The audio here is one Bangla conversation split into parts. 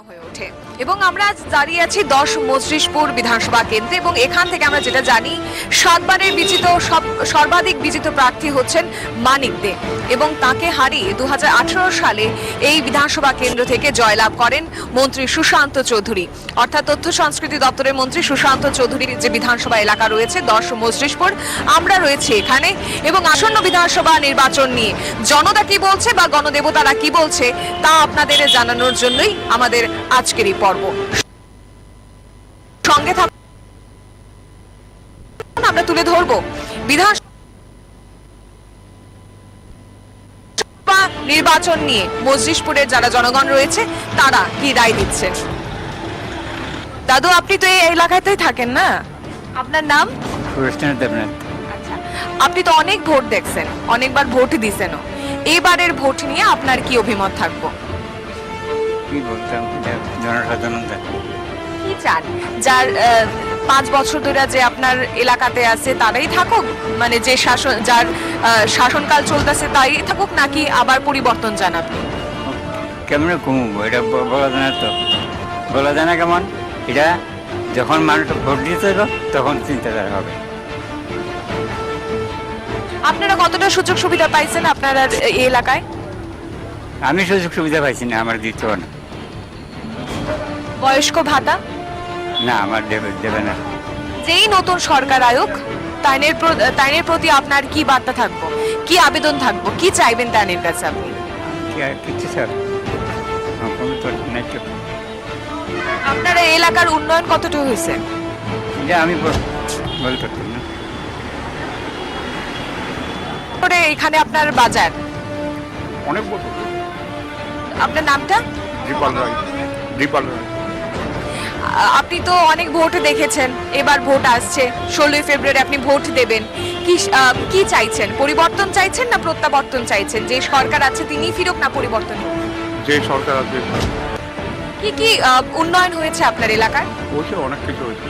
হয়ে ওঠে এবং আমরা আজ দাঁড়িয়ে আছি 10 মজলিশপুর বিধানসভা কেন্দ্রে এবং এখান থেকে আমরা যেটা জানি 7 বারের বিজিত সর্বাধিক বিজিত প্রার্থী হচ্ছেন মানিক দে এবং তাকে হারিয়ে 2018 সালে এই বিধানসভা কেন্দ্র থেকে জয়লাভ করেন মন্ত্রী সুশান্ত চৌধুরী অর্থাৎ তথ্য সংস্কৃতি দপ্তরের মন্ত্রী সুশান্ত চৌধুরীর যে বিধানসভা এলাকা রয়েছে 10 মজলিশপুর আমরা রয়েছে এখানে এবং আসন্ন বিধানসভা নির্বাচন নিয়ে জনতা কি বলছে বা গণদেবতারা কি বলছে তা আপনাদের জানানোর জন্যই আমাদের আজকের এই পর্ব। সঙ্গে থাকুন, আমরা তুলে ধরবো বিধানসভা নির্বাচন নিয়ে মজলিশপুরের যারা জনগণ রয়েছে তারা কি রায় দিচ্ছেন। দাদু, আপনি তো এই এলাকাতেই থাকেন না? আপনার নাম? দেবনাথ। আচ্ছা, আপনি তো অনেক ভোট দেখছেন, অনেকবার ভোট দিয়েছেনও, এবারের ভোট নিয়ে আপনার কি অভিমত থাকবো? কি বলতাম, জনসাধারণ কি চান যার 5 বছর ধরে যে আপনার এলাকাতে আছে তারাই থাকুক, মানে যে শাসন যার শাসনকাল চলতেছে তাই থাকুক, নাকি আবার পরিবর্তন চান আপনি? কেমন কমবো এটা বলা যায় না, তো বলা যায় না কেমন। এটা যখন মানুষ ভোট দিতে হবে তখন চিন্তাধারা হবে। আপনারা কতটা সুযোগ সুবিধা পাইছেন আপনার এই এলাকায়? আমি সুযোগ সুবিধা পাইছি না, আমার দিতে না। বয়স্ক ভাতা না, আমার দেবে না। যেই নতুন সরকার আয়োগ তাইনের প্রতি আপনার কি বার্তা থাকবো, কি আবেদন থাকবো, কি চাইবেন তাইনের কাছে আপনি? কিছু স্যার আপনার এই এলাকার উন্নয়ন কতটুকু হয়েছে? এটা আমি বলতে পারতাম না। এখানে আপনার বাজার অনেক বছর। আপনার নামটা? দীপাল রায়। দীপাল রায়। আপনি তো অনেক ভোট দেখেছেন, এবার ভোট আসছে, 16 ফেব্রুয়ারি আপনি ভোট দেবেন। কি চাইছেন? পরিবর্তন চাইছেন না প্রত্যাবর্তন চাইছেন? যে সরকার আছে তিনি ফিরুক না পরিবর্তন হোক? যে সরকার আছে কি কি উন্নয়ন হয়েছে আপনার এলাকায়? বলছে অনেক কিছু হয়েছে।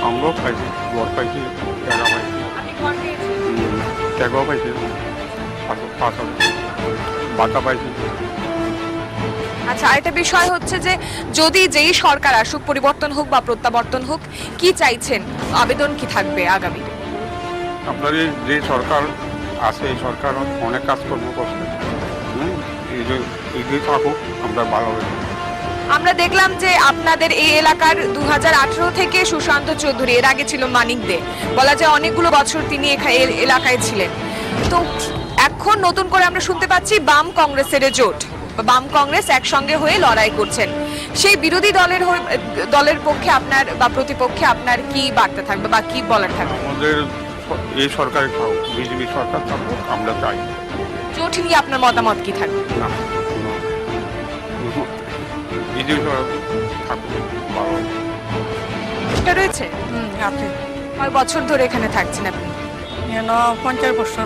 আমরাও পাইছি, ঘর পাইছি, জায়গা পাইছি, জায়গাও পাইছি, বাতা পাইছি। আচ্ছা, আরেকটা বিষয় হচ্ছে যে যদি যেই সরকার আসুক, পরিবর্তন হোক বা প্রত্যাবর্তন হোক, কি চাইছেন, আবেদন কি থাকবে আগামী? আপনার যে সরকার আছে এই সরকার অনেক কাজকর্ম করছে, এই যে থাকুক আমরা ভালো হবে। আমরা দেখলাম যে আপনাদের এই এলাকার 2018 থেকে সুশান্ত চৌধুরী, এর আগে ছিল মানিক দে, বলা যায় অনেকগুলো বছর তিনি এলাকায় ছিলেন। তো এখন নতুন করে আমরা শুনতে পাচ্ছি বাম কংগ্রেসের জোট, বাম কংগ্রেস একসঙ্গে হয়ে লড়াই করছেন। সেই বিরোধী দলের পক্ষে আপনার বা প্রতিপক্ষে আপনার কি বার্তা থাকবে বা কি বলার থাকবে? আমাদের এই সরকারে থাকুক, বিজেপি সরকার থাকুক, আমরা চাই। জোট নিয়ে আপনার মতামত কি থাকবে? না, বিজেপি সরকার থাকুক ভালো। এটা রয়েছে আছে। কয় বছর ধরে এখানে থাকছেন আপনি? 50 বছর।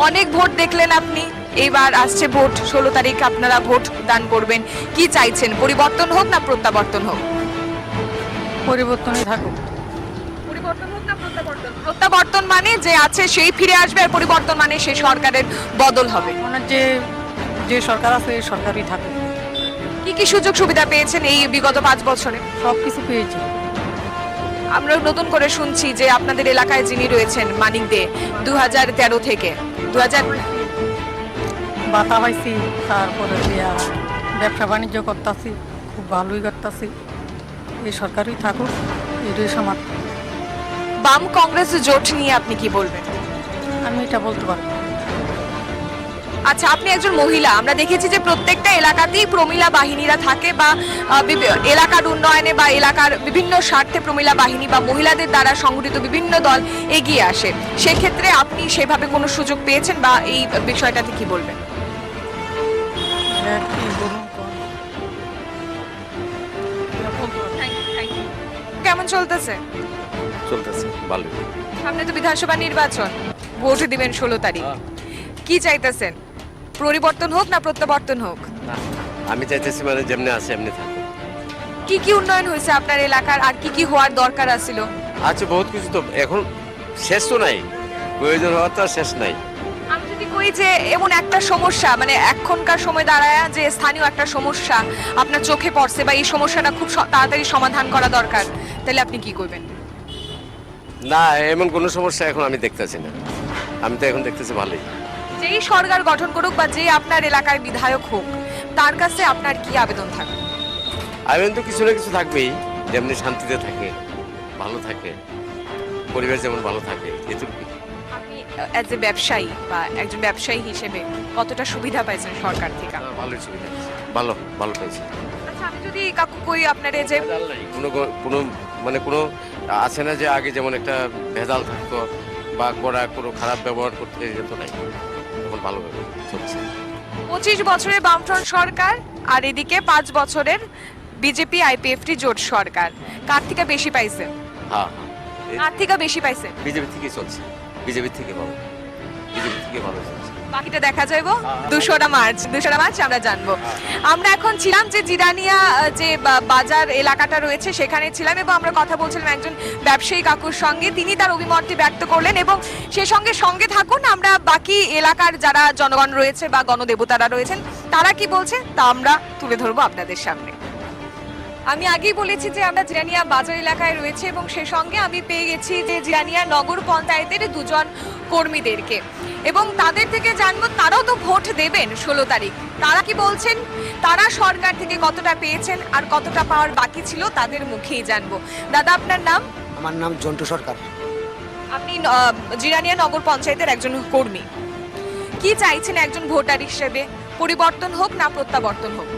অনেক ভোট দেখলেন আপনি, এবার আসছে ভোট, 16 তারিখ আপনারা ভোট দান করবেন। কি চাইছেন, পরিবর্তন হোক না প্রত্যাবর্তন হোক? পরিবর্তনই থাকুক। পরিবর্তন হোক না প্রত্যাবর্তন? প্রত্যাবর্তন মানে যে আছে সেই ফিরে আসবে, আর পরিবর্তন মানে সেই সরকারের বদল হবে। মানে যে সরকার আছে এই সরকারই থাকুক। কি কি সুযোগ সুবিধা পেয়েছেন এই বিগত 5 বছরে? সব কিছু পেয়েছি। আমরা নতুন করে শুনছি যে আপনাদের এলাকায় যিনি রয়েছেন মানিক দে 2013 থেকে 2000 বাতা পাইছি, তারপরে ব্যবসা বাণিজ্য করতেছি, খুব ভালোই করতেছি। এই সরকারই থাকুক, এটাই সমাজ। বাম কংগ্রেস জোট নিয়ে আপনি কি বলবেন? আমি এটা বলতে পারবো। আচ্ছা, আপনি একজন মহিলা, আমরা দেখেছি যে প্রত্যেকটা এলাকাতেই প্রমিলা বাহিনীরা থাকে বা এলাকার উন্নয়নে বা এলাকার বিভিন্ন স্বার্থে প্রমিলা বাহিনী বা মহিলাদের দ্বারা সংগঠিত বিভিন্ন দল এগিয়ে আসে। সেক্ষেত্রে আপনি সেভাবে কোনো সুযোগ পেয়েছেন বা এই বিষয়টাতে কি বলবেন? কি বলুন, কেমন চলতেছে? চলতেছে ভালো। সামনে তো বিধানসভা নির্বাচন, ভোট দিবেন 16 তারিখ, কি চাইতেছেন, পরিবর্তন হোক না প্রত্যাবর্তন হোক? আমি চাইতেছি মানে যেমনি আছে এমনি থাকুক। কি কি উন্নয়ন হয়েছে আপনার এলাকার, আর কি কি হওয়ার দরকার আছিল? আছে বহুত কিছু, তো এখন শেষ তো নাই, প্রয়োজন হওয়ার তো আর শেষ নাই। আমি যদি কই যে এমন একটা সমস্যা মানে এখনকার সময় দাঁড়ায় যে স্থানীয় একটা সমস্যা আপনার চোখে পড়ছে বা এই সমস্যাটা খুব তাড়াতাড়ি সমাধান করা দরকার, তাহলে আপনি কি করবেন? না, এমন কোনো সমস্যা এখন আমি দেখতেছি না। আমি তো এখন দেখতেছি ভালোই। যেই সরকার গঠন করুক বা যে আপনার এলাকার বিধায়ক হোক, তার কাছে আপনার কি আবেদন থাকবে? আবেদন তো কিছু না কিছু থাকবেই, যেমনি শান্তিতে থাকে, ভালো থাকে, পরিবেশ যেমন ভালো থাকে, এটুকুই। আপনি অ্যাজ এ ব্যবসায়ী বা একজন ব্যবসায়ী হিসেবে কতটা সুবিধা পাইছেন সরকার থেকে? ভালোই সুবিধা আছে। ভালো ভালো পেয়েছি। আচ্ছা, আমি যদি কাকু কই আপনার এই যে কোনো কোনো মানে কোনো আছে না যে আগে যেমন একটা ভেজাল থাকতো বা কোনো খারাপ ব্যবহার করতে যেত নাই, এখন ভালোভাবে চলছে। 25 বছরের বামফ্রন্ট সরকার আর এদিকে 5 বছরের বিজেপি আইপিএফটি জোট সরকার, কার থেকে বেশি পাইছে? হ্যাঁ, কার থেকে বেশি পাইছে? বিজেপি থেকে চলছে, বিজেপি থেকে ভালো, বিজেপি থেকে ভালো চলছে। বাকিটা দেখা যাইবো 200টা মার্চ আমরা জানবো। আমরা এখন ছিলাম যে জিরানিয়া যে বাজার এলাকাটা রয়েছে সেখানে ছিলাম এবং আমরা কথা বলছিলাম একজন ব্যবসায়ী কাকুর সঙ্গে, তিনি তার অভিমতটি ব্যক্ত করলেন এবং সে সঙ্গে থাকুন, আমরা বাকি এলাকার যারা জনগণ রয়েছে বা গণদেবতারা রয়েছেন তারা কি বলছে তা আমরা তুলে ধরবো আপনাদের সামনে। আমি আগেই বলেছি যে আমরা জিরানিয়া বাজার এলাকায় রয়েছে এবং সে সঙ্গে আমি পেয়ে গেছি যে জিরানিয়া নগর পঞ্চায়েতের দুজন কর্মীদেরকে এবং তাদের থেকে জানবো তারাও তো ভোট দেবেন 16 তারিখ, তারা কি বলছেন, তারা সরকার থেকে কতটা পেয়েছেন আর কতটা পাওয়ার বাকি ছিল তাদের মুখেই জানবো। দাদা, আপনার নাম? আমার নাম জন্টু সরকার। আপনি জিরানিয়া নগর পঞ্চায়েতের একজন কর্মী, কি চাইছেন একজন ভোটার হিসেবে, পরিবর্তন হোক না প্রত্যাবর্তন হোক?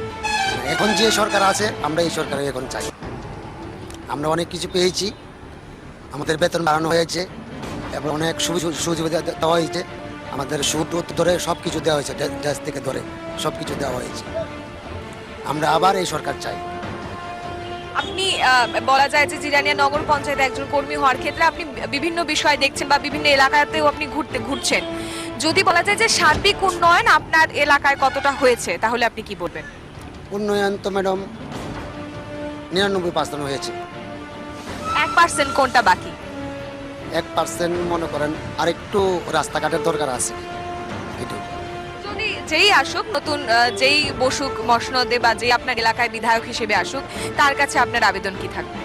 এখন যে সরকার আছে আমরা এই সরকারে এখন চাই। আমরা অনেক কিছু পেয়েছি, আমাদের বেতন বাড়ানো হয়েছে এবং অনেক সুবিধা দেওয়া হয়েছে, আমাদের সুদ ধরে সব কিছু দেওয়া হয়েছে, দেশ থেকে ধরে সব কিছু দেওয়া হয়েছে। আমরা আবার এই সরকার চাই। আপনি বলা যায় যে জিরানিয়া নগর পঞ্চায়েতে একজন কর্মী হওয়ার ক্ষেত্রে আপনি বিভিন্ন বিষয় দেখছেন বা বিভিন্ন এলাকাতেও আপনি ঘুরছেন, যদি বলা যায় যে সার্বিক উন্নয়ন আপনার এলাকায় কতটা হয়েছে তাহলে আপনি কি বলবেন? উন্নয়ন তো ম্যাডাম 99% হয়েছে। 1% কোনটা বাকি? 1% মনে করেন আরেকটু রাস্তাঘাটের দরকার আছে। যদি যেই আসুক নতুন যেই বসুক মসনদে বা যেই আপনার এলাকায় বিধায়ক হিসেবে আসুক, তার কাছে আপনার আবেদন কি থাকবে?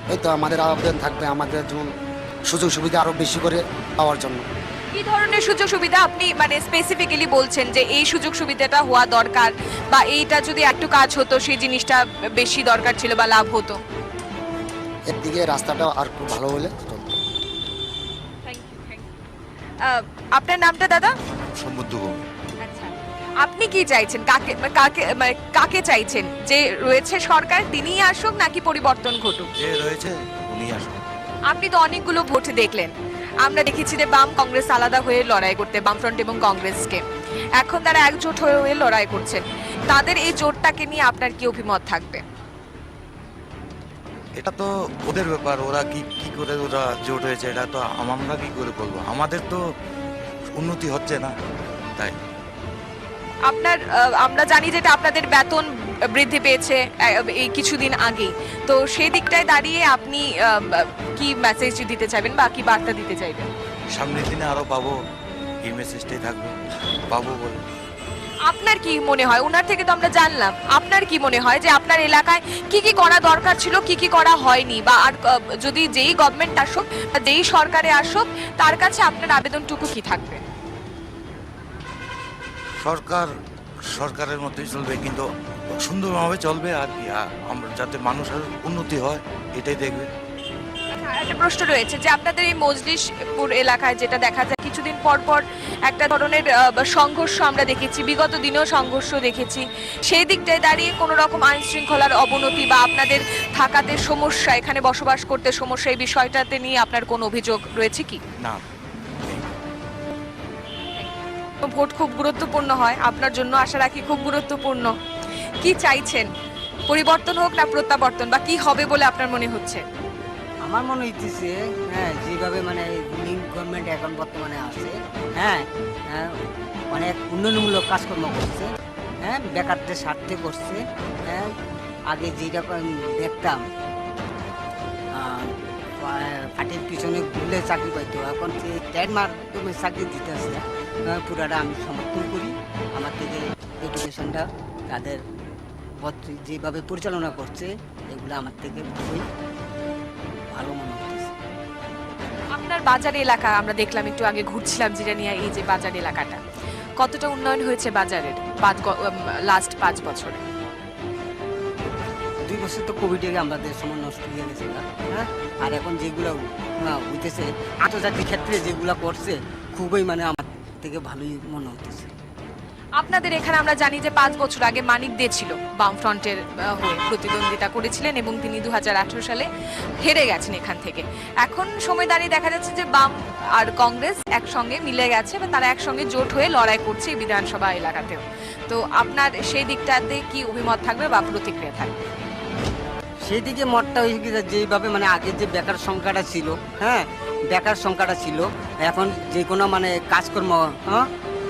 হয়তো আমাদের আবেদন থাকবে আমাদের যেমন সুযোগ সুবিধা আরো বেশি করে পাওয়ার জন্য। কি ধরনের সুযোগ সুবিধা আপনি মানে স্পেসিফিক্যালি বলছেন যে এই সুযোগ সুবিধাটা হওয়া দরকার বা এইটা যদি একটু কাজ হতো সেই জিনিসটা বেশি দরকার ছিল বা লাভ হতো? এর দিকে রাস্তাটা আর একটু ভালো হলে চলতো। আপনার নামটা দাদা? সমুদ্র ভূমি। আচ্ছা, আপনি কি চাইছেন, কাকে চাইছেন, যে রয়েছে সরকার তিনিই আসুক নাকি পরিবর্তন ঘটুক? যে রয়েছে উনি আসুন। আপনি তো অনেকগুলো ভোট দেখলেন, আমরা দেখেছি যে বাম কংগ্রেস আলাদা হয়ে লড়াই করতে, বামফ্রন্ট এবং কংগ্রেসকে, এখন তারা একজোট হয়ে লড়াই করছেন, তাদের এই জোটটাকে নিয়ে আপনার কি অভিমত থাকবে? এটা তো ওদের ব্যাপার, ওরা কি করে ওরা জোট হয়েছে, এটা তো আমরা কি করে বলবো, আমাদের তো উন্নতি হচ্ছে না তাই। আপনার আমরা জানি যেটা আপনাদের বেতন বৃদ্ধি পেয়েছে এই কিছুদিন আগেই, তো সেই দিকটায় দাঁড়িয়ে আপনি কি মেসেজ দিতে চাইবেন বা কি বার্তা দিতে চাইবেন? সামনের দিনে আরো পাবো, এই মেসেজটাই থাকবে, পাবো বলে। আপনার কি মনে হয়, ওনার থেকে তো আমরা জানলাম, আপনার কি মনে হয় যে আপনার এলাকায় কি কি করা দরকার ছিল, কি কি করা হয়নি, বা আর যদি যেই গভর্নমেন্ট আসুক বা যেই সরকারে আসুক তার কাছে আপনার আবেদনটুকু কি থাকবে? সরকারের মধ্যেই চলবে, কিন্তু সুন্দরভাবে চলবে আর কি, আমরা যাতে মানুষের উন্নতি হয় এটাই দেখবে। একটা প্রশ্ন রয়েছে যে আপনাদের এই মজলিশপুর এলাকায় যেটা দেখা যায় কিছুদিন পর পর একটা ধরনের সংঘর্ষ আমরা দেখেছি, বিগত দিনেও সংঘর্ষ দেখেছি, সেই দিকটায় দাঁড়িয়ে কোনো রকম আইন শৃঙ্খলার অবনতি বা আপনাদের থাকাতে সমস্যা, এখানে বসবাস করতে সমস্যা, এই বিষয়টাতে নিয়ে আপনার কোনো অভিযোগ রয়েছে কি? না, ভোট খুব গুরুত্বপূর্ণ হয়, আপনার জন্য আশা রাখি খুব গুরুত্বপূর্ণ। কি চাইছেন, পরিবর্তন হোক না প্রত্যাবর্তন, বা কি হবে বলে আপনার মনে হচ্ছে? আমার মনে হইতেছে যেভাবে মানে রুলিং গভর্নমেন্ট এখন বর্তমানে আছে, অনেক উন্নয়নমূলক কাজকর্ম করছে, বেকারদের স্বার্থে করছে। আগে যেটা দেখতাম পার্টির পিছনে ঘুরলে চাকরি পাইতো, এখন ট্রেড মাধ্যমে চাকরি দিতেছে। পুরাটা আমি সমর্থন করি। আমার থেকে এডুকেশনটা তাদের যেভাবে পরিচালনা করছে এগুলো আমার থেকে খুবই ভালো মনে হচ্ছে। আপনার বাজার এলাকা আমরা দেখলাম একটু আগে ঘুরছিলাম জিরানিয়া, এই যে বাজার এলাকাটা কতটা উন্নয়ন হয়েছে বাজারের লাস্ট 5 বছরে? 2 বছর তো কোভিডে আমাদের সময় নষ্ট হয়ে গেছে, হ্যাঁ। আর এখন যেগুলো হইতেছে আন্তর্জাতিক ক্ষেত্রে যেগুলো করছে খুবই মানে আমার থেকে ভালোই মনে হতেছে। আপনাদের এখানে আমরা জানি যে 5 বছর আগে মানিক দে ছিল, বামফ্রন্টের হয়ে প্রতিদ্বন্দ্বিতা করেছিলেন এবং তিনি 2018 সালে হেরে গেছেন এখান থেকে। এখন সময় দাঁড়িয়ে দেখা যাচ্ছে যে বাম আর কংগ্রেস একসঙ্গে মিলে গেছে বা তারা একসঙ্গে জোট হয়ে লড়াই করছে এই বিধানসভা এলাকাতেও। তো আপনার সেই দিকটাতে কি অভিমত থাকবে বা প্রতিক্রিয়া থাকবে? সেই দিকে মতটা হয়ে গেছে যেভাবে মানে আগে যে বেকার সংখ্যাটা ছিল, হ্যাঁ, বেকার সংখ্যাটা ছিল, এখন যে কোনো মানে কাজকর্ম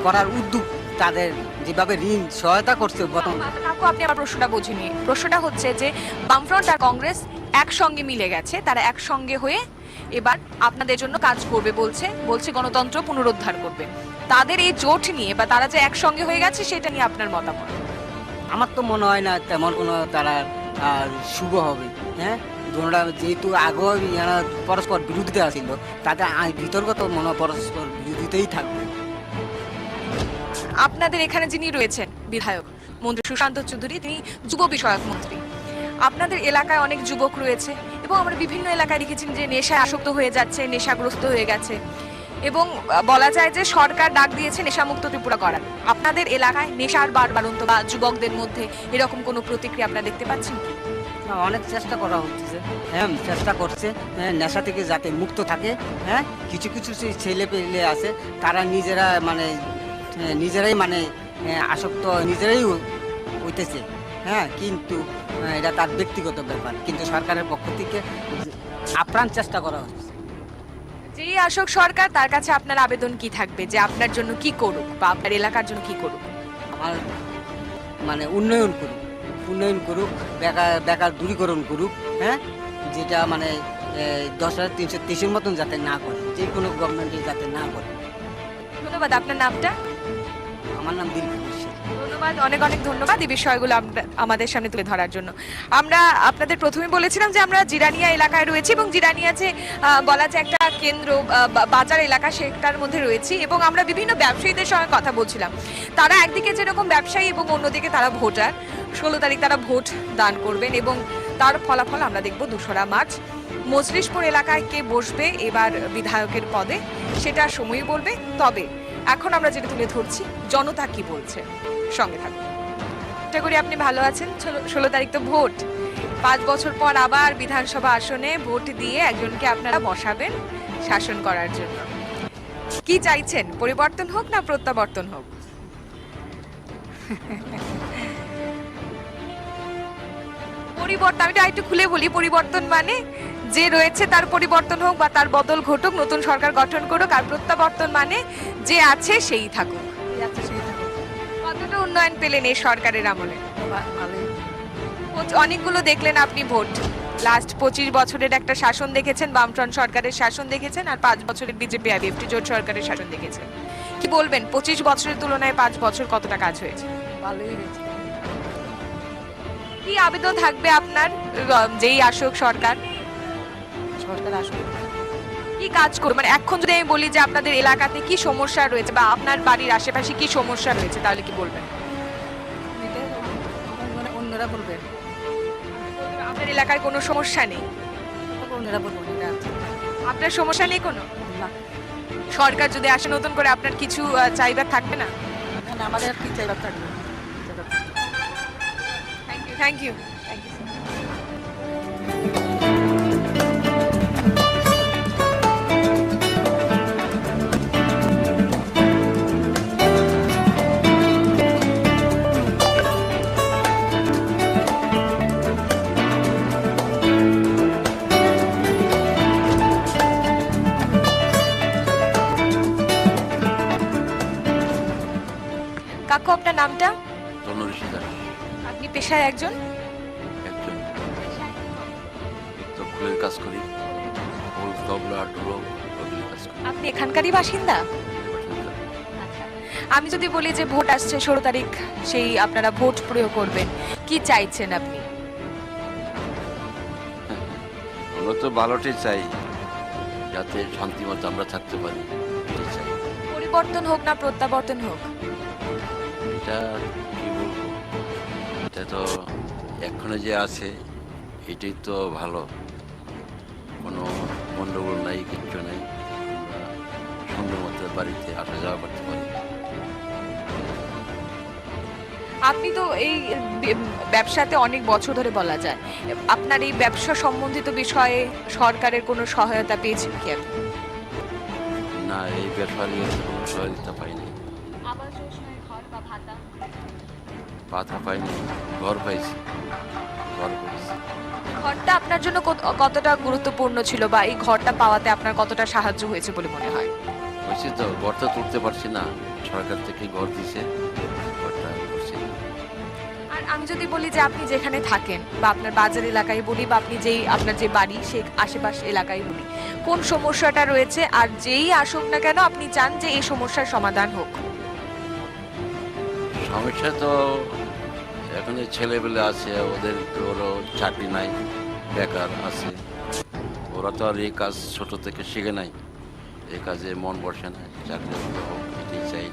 করার উদ্যোগ তাদের যেভাবে ঋণ সহায়তা করছে কাকু, আপনি আমার প্রশ্নটা বুঝিনি। প্রশ্নটা হচ্ছে যে বামফ্রন্ট আর কংগ্রেস একসঙ্গে মিলে গেছে, তারা একসঙ্গে হয়ে এবার আপনাদের জন্য কাজ করবে বলছে গণতন্ত্র পুনরুদ্ধার করবে। তাদের এই জোট নিয়ে বা তারা যে একসঙ্গে হয়ে গেছে সেটা নিয়ে আপনার মতামত? আমার তো মনে হয় না তেমন কোনো তারা শুভ হবে, হ্যাঁ। দুটোটা যেহেতু আগে পরস্পর বিরোধিতা ছিল, তাদের বিতর্ক তো মনে হয় পরস্পর বিরোধিতাই থাকবে। আপনাদের এখানে যিনি রয়েছেন বিধায়ক মন্ত্রী সুশান্ত চৌধুরী, তিনি যুব বিষয়ক মন্ত্রী। আপনাদের এলাকায় অনেক যুবক রয়েছে এবং আমরা বিভিন্ন এলাকায় দেখেছি যে নেশায় আসক্ত হয়ে যাচ্ছে, নেশাগ্রস্ত হয়ে গেছে এবং বলা যায় যে সরকার ডাক দিয়েছে নেশামুক্ত ত্রিপুরা করার। আপনাদের এলাকায় নেশার বাড়বাড়ন্ত বা যুবকদের মধ্যে এরকম কোনো প্রতিক্রিয়া আপনারা দেখতে পাচ্ছেন কি? অনেক চেষ্টা করা হচ্ছে, হ্যাঁ, চেষ্টা করছে নেশা থেকে যাতে মুক্ত থাকে, হ্যাঁ। কিছু কিছু ছেলে পেলে আছে তারা নিজেরাই মানে আসক্ত নিজেরাই হইতেছে, হ্যাঁ, কিন্তু এটা তার ব্যক্তিগত ব্যাপার, কিন্তু সরকারের পক্ষ থেকে আপ্রাণ চেষ্টা করা হচ্ছে। যে আসক সরকার, তার কাছে আপনার আবেদন কি থাকবে যে আপনার জন্য কি করুক বা আপনার এলাকার জন্য কি করুক? আমার মানে উন্নয়ন করুক, বেকার দূরীকরণ করুক, হ্যাঁ, যেটা মানে 10,330 মতন যাতে না করে, যে কোনো গভর্নমেন্টে যাতে না করে। ধন্যবাদ। আপনার নামটা? আমার নাম দিলীপ। ধন্যবাদ, অনেক অনেক ধন্যবাদ এই বিষয়গুলো আমাদের সামনে তুলে ধরার জন্য। আমরা আপনাদের প্রথমে বলেছিলাম যে আমরা জিরানিয়া এলাকায় রয়েছি এবং জিরানিয়া যে বলা যায় একটা কেন্দ্র বাজার এলাকা, সেটার মধ্যে রয়েছি এবং আমরা বিভিন্ন ব্যবসায়ীদের সঙ্গে কথা বলছিলাম। তারা একদিকে যেরকম ব্যবসায়ী এবং অন্যদিকে তারা ভোটার। 16 তারিখ তারা ভোট দান করবেন এবং তার ফলাফল আমরা দেখব 2রা মার্চ। মজলিশপুর এলাকায় কে বসবে এবার বিধায়কের পদে সেটা সময় বলবে। তবে এখন আমরা যেটা তুলে ধরছি জনতা কি বলছে, সঙ্গে থাকুন। আশা করি আপনি ভালো আছেন। 16 তারিখ তো ভোট। 5 বছর পর আবার বিধানসভা আসনে ভোট দিয়ে একজনকে আপনারা বসাবেন শাসন করার জন্য। কি চাইছেন, পরিবর্তন হোক না প্রত্যাবর্তন হোক? পরিবর্তন, আমি একটু খুলে বলি, পরিবর্তন মানে যে রয়েছে তার পরিবর্তন হোক বা তার বদল ঘটুক, নতুন সরকার গঠন করুক। আর প্রত্যাবর্তন মানে যে আছে সেই থাকুক। কতটা উন্নয়ন পেলেন এই সরকারের আমলে? অনেকগুলো দেখলেন আপনি ভোট। লাস্ট 25 বছরের একটা শাসন দেখেছেন, বামফ্রন্ট সরকারের শাসন দেখেছেন, আর 5 বছরের বিজেপি আইএফটি জোট সরকারের শাসন দেখেছেন। কি বলবেন 25 বছরের তুলনায় 5 বছর কতটা কাজ হয়েছে? ভালোই হয়েছে। কি আবেদন থাকবে আপনার যেই আসুক সরকার আসুক, কি কাজ করবে? মানে এখন যদি আমি বলি যে আপনাদের এলাকাতে কি সমস্যা রয়েছে বা আপনার বাড়ির আশেপাশে কি সমস্যা রয়েছে, তাহলে কি বলবেন? অন্যরা বলবে আপনার এলাকায় কোনো সমস্যা নেই? অন্যরা বলবে আপনার সমস্যা নেই কোনো? না, সরকার যদি আসে নতুন করে আপনার কিছু চাইবার থাকবে না? আমাদের আর কি চাইবার থাকবে। Thank you. কাকু, আপনার নামটা? আপনি পেশায় একজন? ফুলের কাজ করি, ফুল তবলা ঢোলক কাজ করি। আপনি এখানকারই বাসিন্দা? আচ্ছা, আমি যদি বলি যে ভোট আসছে 16 তারিখ, সেই আপনারা ভোট প্রয়োগ করবেন, কি চাইছেন আপনি? আমরা তো ভালোটাই চাই, যাতে শান্তিমতো আমরা থাকতে পারি, এটাই চাই। পরিবর্তন হোক না প্রত্যাবর্তন হোক? এটা কি বলবো, এটা তো এখনো যে আছে এটাই তো ভালো, কোনো গন্ডগোল নাই, কিচ্ছু নাই, আমরা সুন্দর মতো বাড়িতে আসা যাওয়া করতে পারি। আপনি তো এই ব্যবসাতে অনেক বছর ধরে বলা যায়, আপনার এই ব্যবসা সম্বন্ধিত বিষয়ে সরকারের কোনো সহায়তা পেয়েছেন কি আপনি? না, এই ব্যাপারে কোনো সহযোগিতা পাইনি, পাতা পাইনি, ঘর পাইছি, ঘর পাইছি। ঘরটা আপনার জন্য কতটা গুরুত্বপূর্ণ ছিল, বা এই ঘরটা পাওয়াতে আপনার কতটা সাহায্য হয়েছে বলে মনে হয়? হয়েছে তো, ঘরটা তুলতে পারছি না, সরকার থেকে ঘর দিছে, ঘরটা করছি। আর আমি যদি বলি যে আপনি যেখানে থাকেন বা আপনার বাজার এলাকায় বলি, বা আপনি যেই আপনার যে বাড়ি সে আশেপাশ এলাকায় বলি, কোন সমস্যাটা রয়েছে আর যেই আসুক না কেন আপনি চান যে এই সমস্যার সমাধান হোক? সমস্যা তো এখন ছেলেবেলে আছে, ওদের তো ওরও চাকরি নাই, বেকার আছে, ওরা তো আর এই কাজ ছোট থেকে শিখে নাই, এই কাজে মন বসে না, চাকরি হোক, এটাই চাই।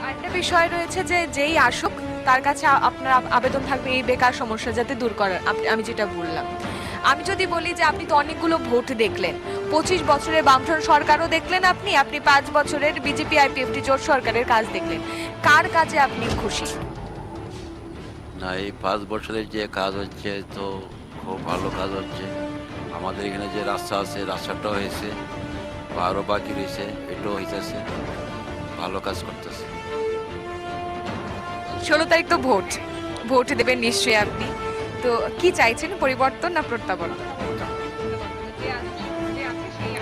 আরেকটা বিষয় রয়েছে যে যেই আসুক তার কাছে আপনার আবেদন থাকবে এই বেকার সমস্যা যাতে দূর করার। আমি যেটা বললাম, আমি যদি বলি যে আপনি তো অনেকগুলো ভোট দেখলেন, 25 বছরের বামফ্রন্ট সরকারও দেখলেন, আপনি 5 বছরের বিজেপি আইপিএফটি জোট সরকারের কাজ দেখলেন, কার কাজে আপনি খুশি? না, এই 5 বছরের যে কাজ হচ্ছে তো খুব ভালো কাজ হচ্ছে। আমাদের এখানে যে রাস্তা আছে, রাস্তাটাও হয়েছে, বা আরও বাকি রয়েছে, এটাও হইতেছে, ভালো কাজ করতেছে। 16 তারিখ তো ভোট দেবেন নিশ্চয়ই আপনি, তো কি চাইছেন, পরিবর্তন না প্রত্যাবর্তন?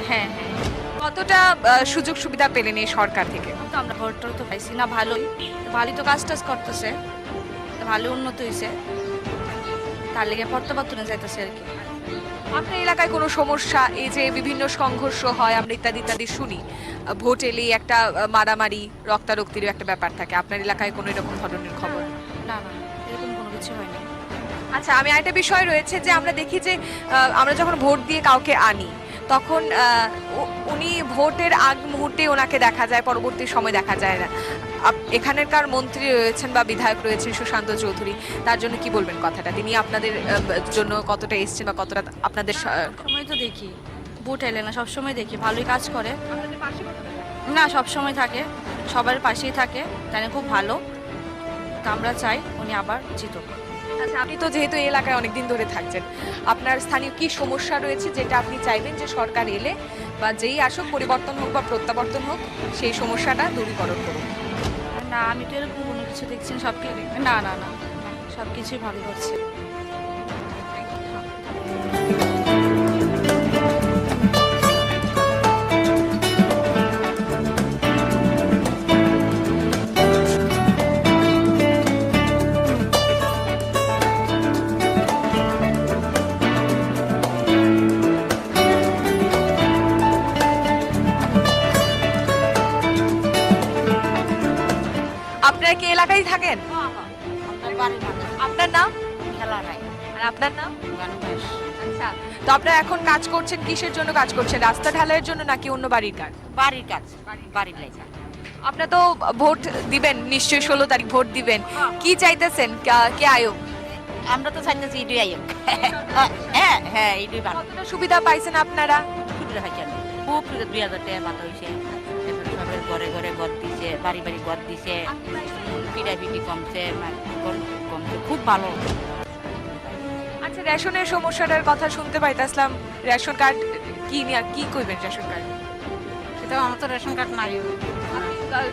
হ্যাঁ, কতটা সুযোগ সুবিধা পেলেন এই সরকার থেকে? তো আমরা ভোটটা তো পাইছি না, ভালোই তো কাজ টাজ করতেছে, তো ভালো উন্নত হয়েছে, তার লেগে প্রত্যাবর্তনে যাইতেছে আর কি। আপনার এলাকায় কোনো সমস্যা, এই যে বিভিন্ন সংঘর্ষ হয় আমরা ইত্যাদি ইত্যাদি শুনি, ভোট এলেই একটা মারামারি রক্তারক্তির একটা ব্যাপার থাকে, আপনার এলাকায় কোনো এরকম ধরনের খবর? না না, এরকম কোনো কিছু হয়নি। আচ্ছা, আমি আরেকটা বিষয় রয়েছে যে আমরা দেখি যে আমরা যখন ভোট দিয়ে কাউকে আনি তখন উনি ভোটের আগ মুহূর্তে ওনাকে দেখা যায়, পরবর্তী সময় দেখা যায় না। এখানকার মন্ত্রী রয়েছেন বা বিধায়ক রয়েছেন সুশান্ত চৌধুরী, তার জন্য কি বলবেন কথাটা? তিনি আপনাদের জন্য কতটা এসছেন বা কতটা আপনাদের সময় তো দেখি, ভোট এলে না সবসময় দেখি ভালোই কাজ করে, না সব সময় থাকে, সবার পাশেই থাকে, তাই খুব ভালো, তা আমরা চাই উনি আবার জিতুক। আচ্ছা, আপনি তো যেহেতু এই এলাকায় অনেকদিন ধরে থাকছেন, আপনার স্থানীয় কি সমস্যা রয়েছে যেটা আপনি চাইবেন যে সরকার এলে বা যেই আসুক, পরিবর্তন হোক বা প্রত্যাবর্তন হোক, সেই সমস্যাটা দূরীকরণ করুন? না, আমি তো এরকম কোনো কিছু দেখছি না, সব কিছু না না না, সব কিছুই ভালো করছে। আপনারা কি এলাকায় থাকেন? আপনার নাম? খেলা নাই। আর আপনার নাম? গানুমেশ। আচ্ছা, তো আপনারা এখন কাজ করছেন, কিসের জন্য কাজ করছেন? রাস্তা ঢালাইয়ের জন্য নাকি অন্য বাড়ির কাজ? বাড়ির কাজ, বাড়ির লেখা। আপনারা তো ভোট দিবেন নিশ্চয়ই, 16 তারিখ ভোট দিবেন, কি চাইতেছেন কে আয়োগ? আমরা তো চাইতেছি ইডি আয়োগ। হ্যাঁ হ্যাঁ, ইডি ভালো। কতটা সুবিধা পাইছেন আপনারা? সুবিধা পাইছি আমি, খুব 2000 টাকা ভাতা হয়েছে, সবের ঘরে ঘরে ঘর দিছে, বাড়ি বাড়ি ঘর দিছে, পিডাপিডি কমছে, কমছে, খুব ভালো। আচ্ছা, রেশনের সমস্যাটার কথা শুনতে পাইতাছিলাম, রেশন কার্ড কি নিয়ে কি কইবেন রেশন কার্ড? সেটা আমার তো রেশন কার্ড নাই।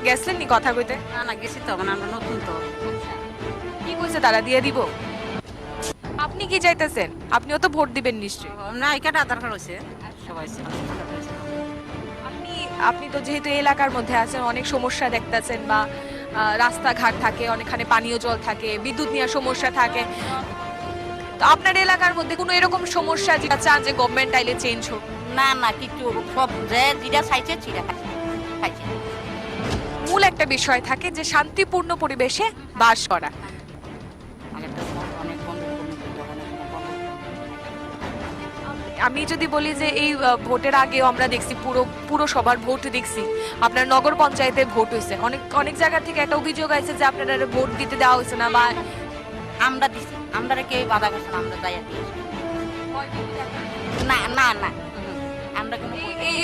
গেছেন নি কথা কইতে? না না, গেছি তো, মানে আমরা নতুন তো। কি কইছে তারা, দিয়ে দিব? আপনি কি চাইতেছেন? আপনিও তো ভোট দিবেন নিশ্চয়ই। না, এখানে আধার কার্ড হয়েছে, সবাই আপনি তো যেহেতু এই এলাকার মধ্যে আছেন, অনেক সমস্যা দেখতেছেন, বা রাস্তাঘাট থাকে, অনেকখানে পানীয় জল থাকে, বিদ্যুৎ নিয়ে সমস্যা থাকে, তো আপনার এলাকার মধ্যে কোনো এরকম সমস্যা যেটা চান যে গভর্নমেন্ট আইলে চেঞ্জ হোক? না না, কিছু সব যে যেটা চাইছে সেটা পাইছে। মূল একটা বিষয় থাকে যে শান্তিপূর্ণ পরিবেশে বাস করা। আগেরটা অনেক গন্ডগোল আমি যদি বলি যে এই ভোটের আগেও আমরা দেখছি পুরসভার ভোট দেখছি, আপনার নগর পঞ্চায়েতের ভোট হয়েছে, অনেক অনেক জায়গা থেকে একটা অভিযোগ আছে যে আপনারা ভোট দিতে দেওয়া হয়েছে না বা আমরা দিছি, আমরা কেউ বাধা করছে না, আমরা যাই দিয়েছি। না না না আমরা কোনো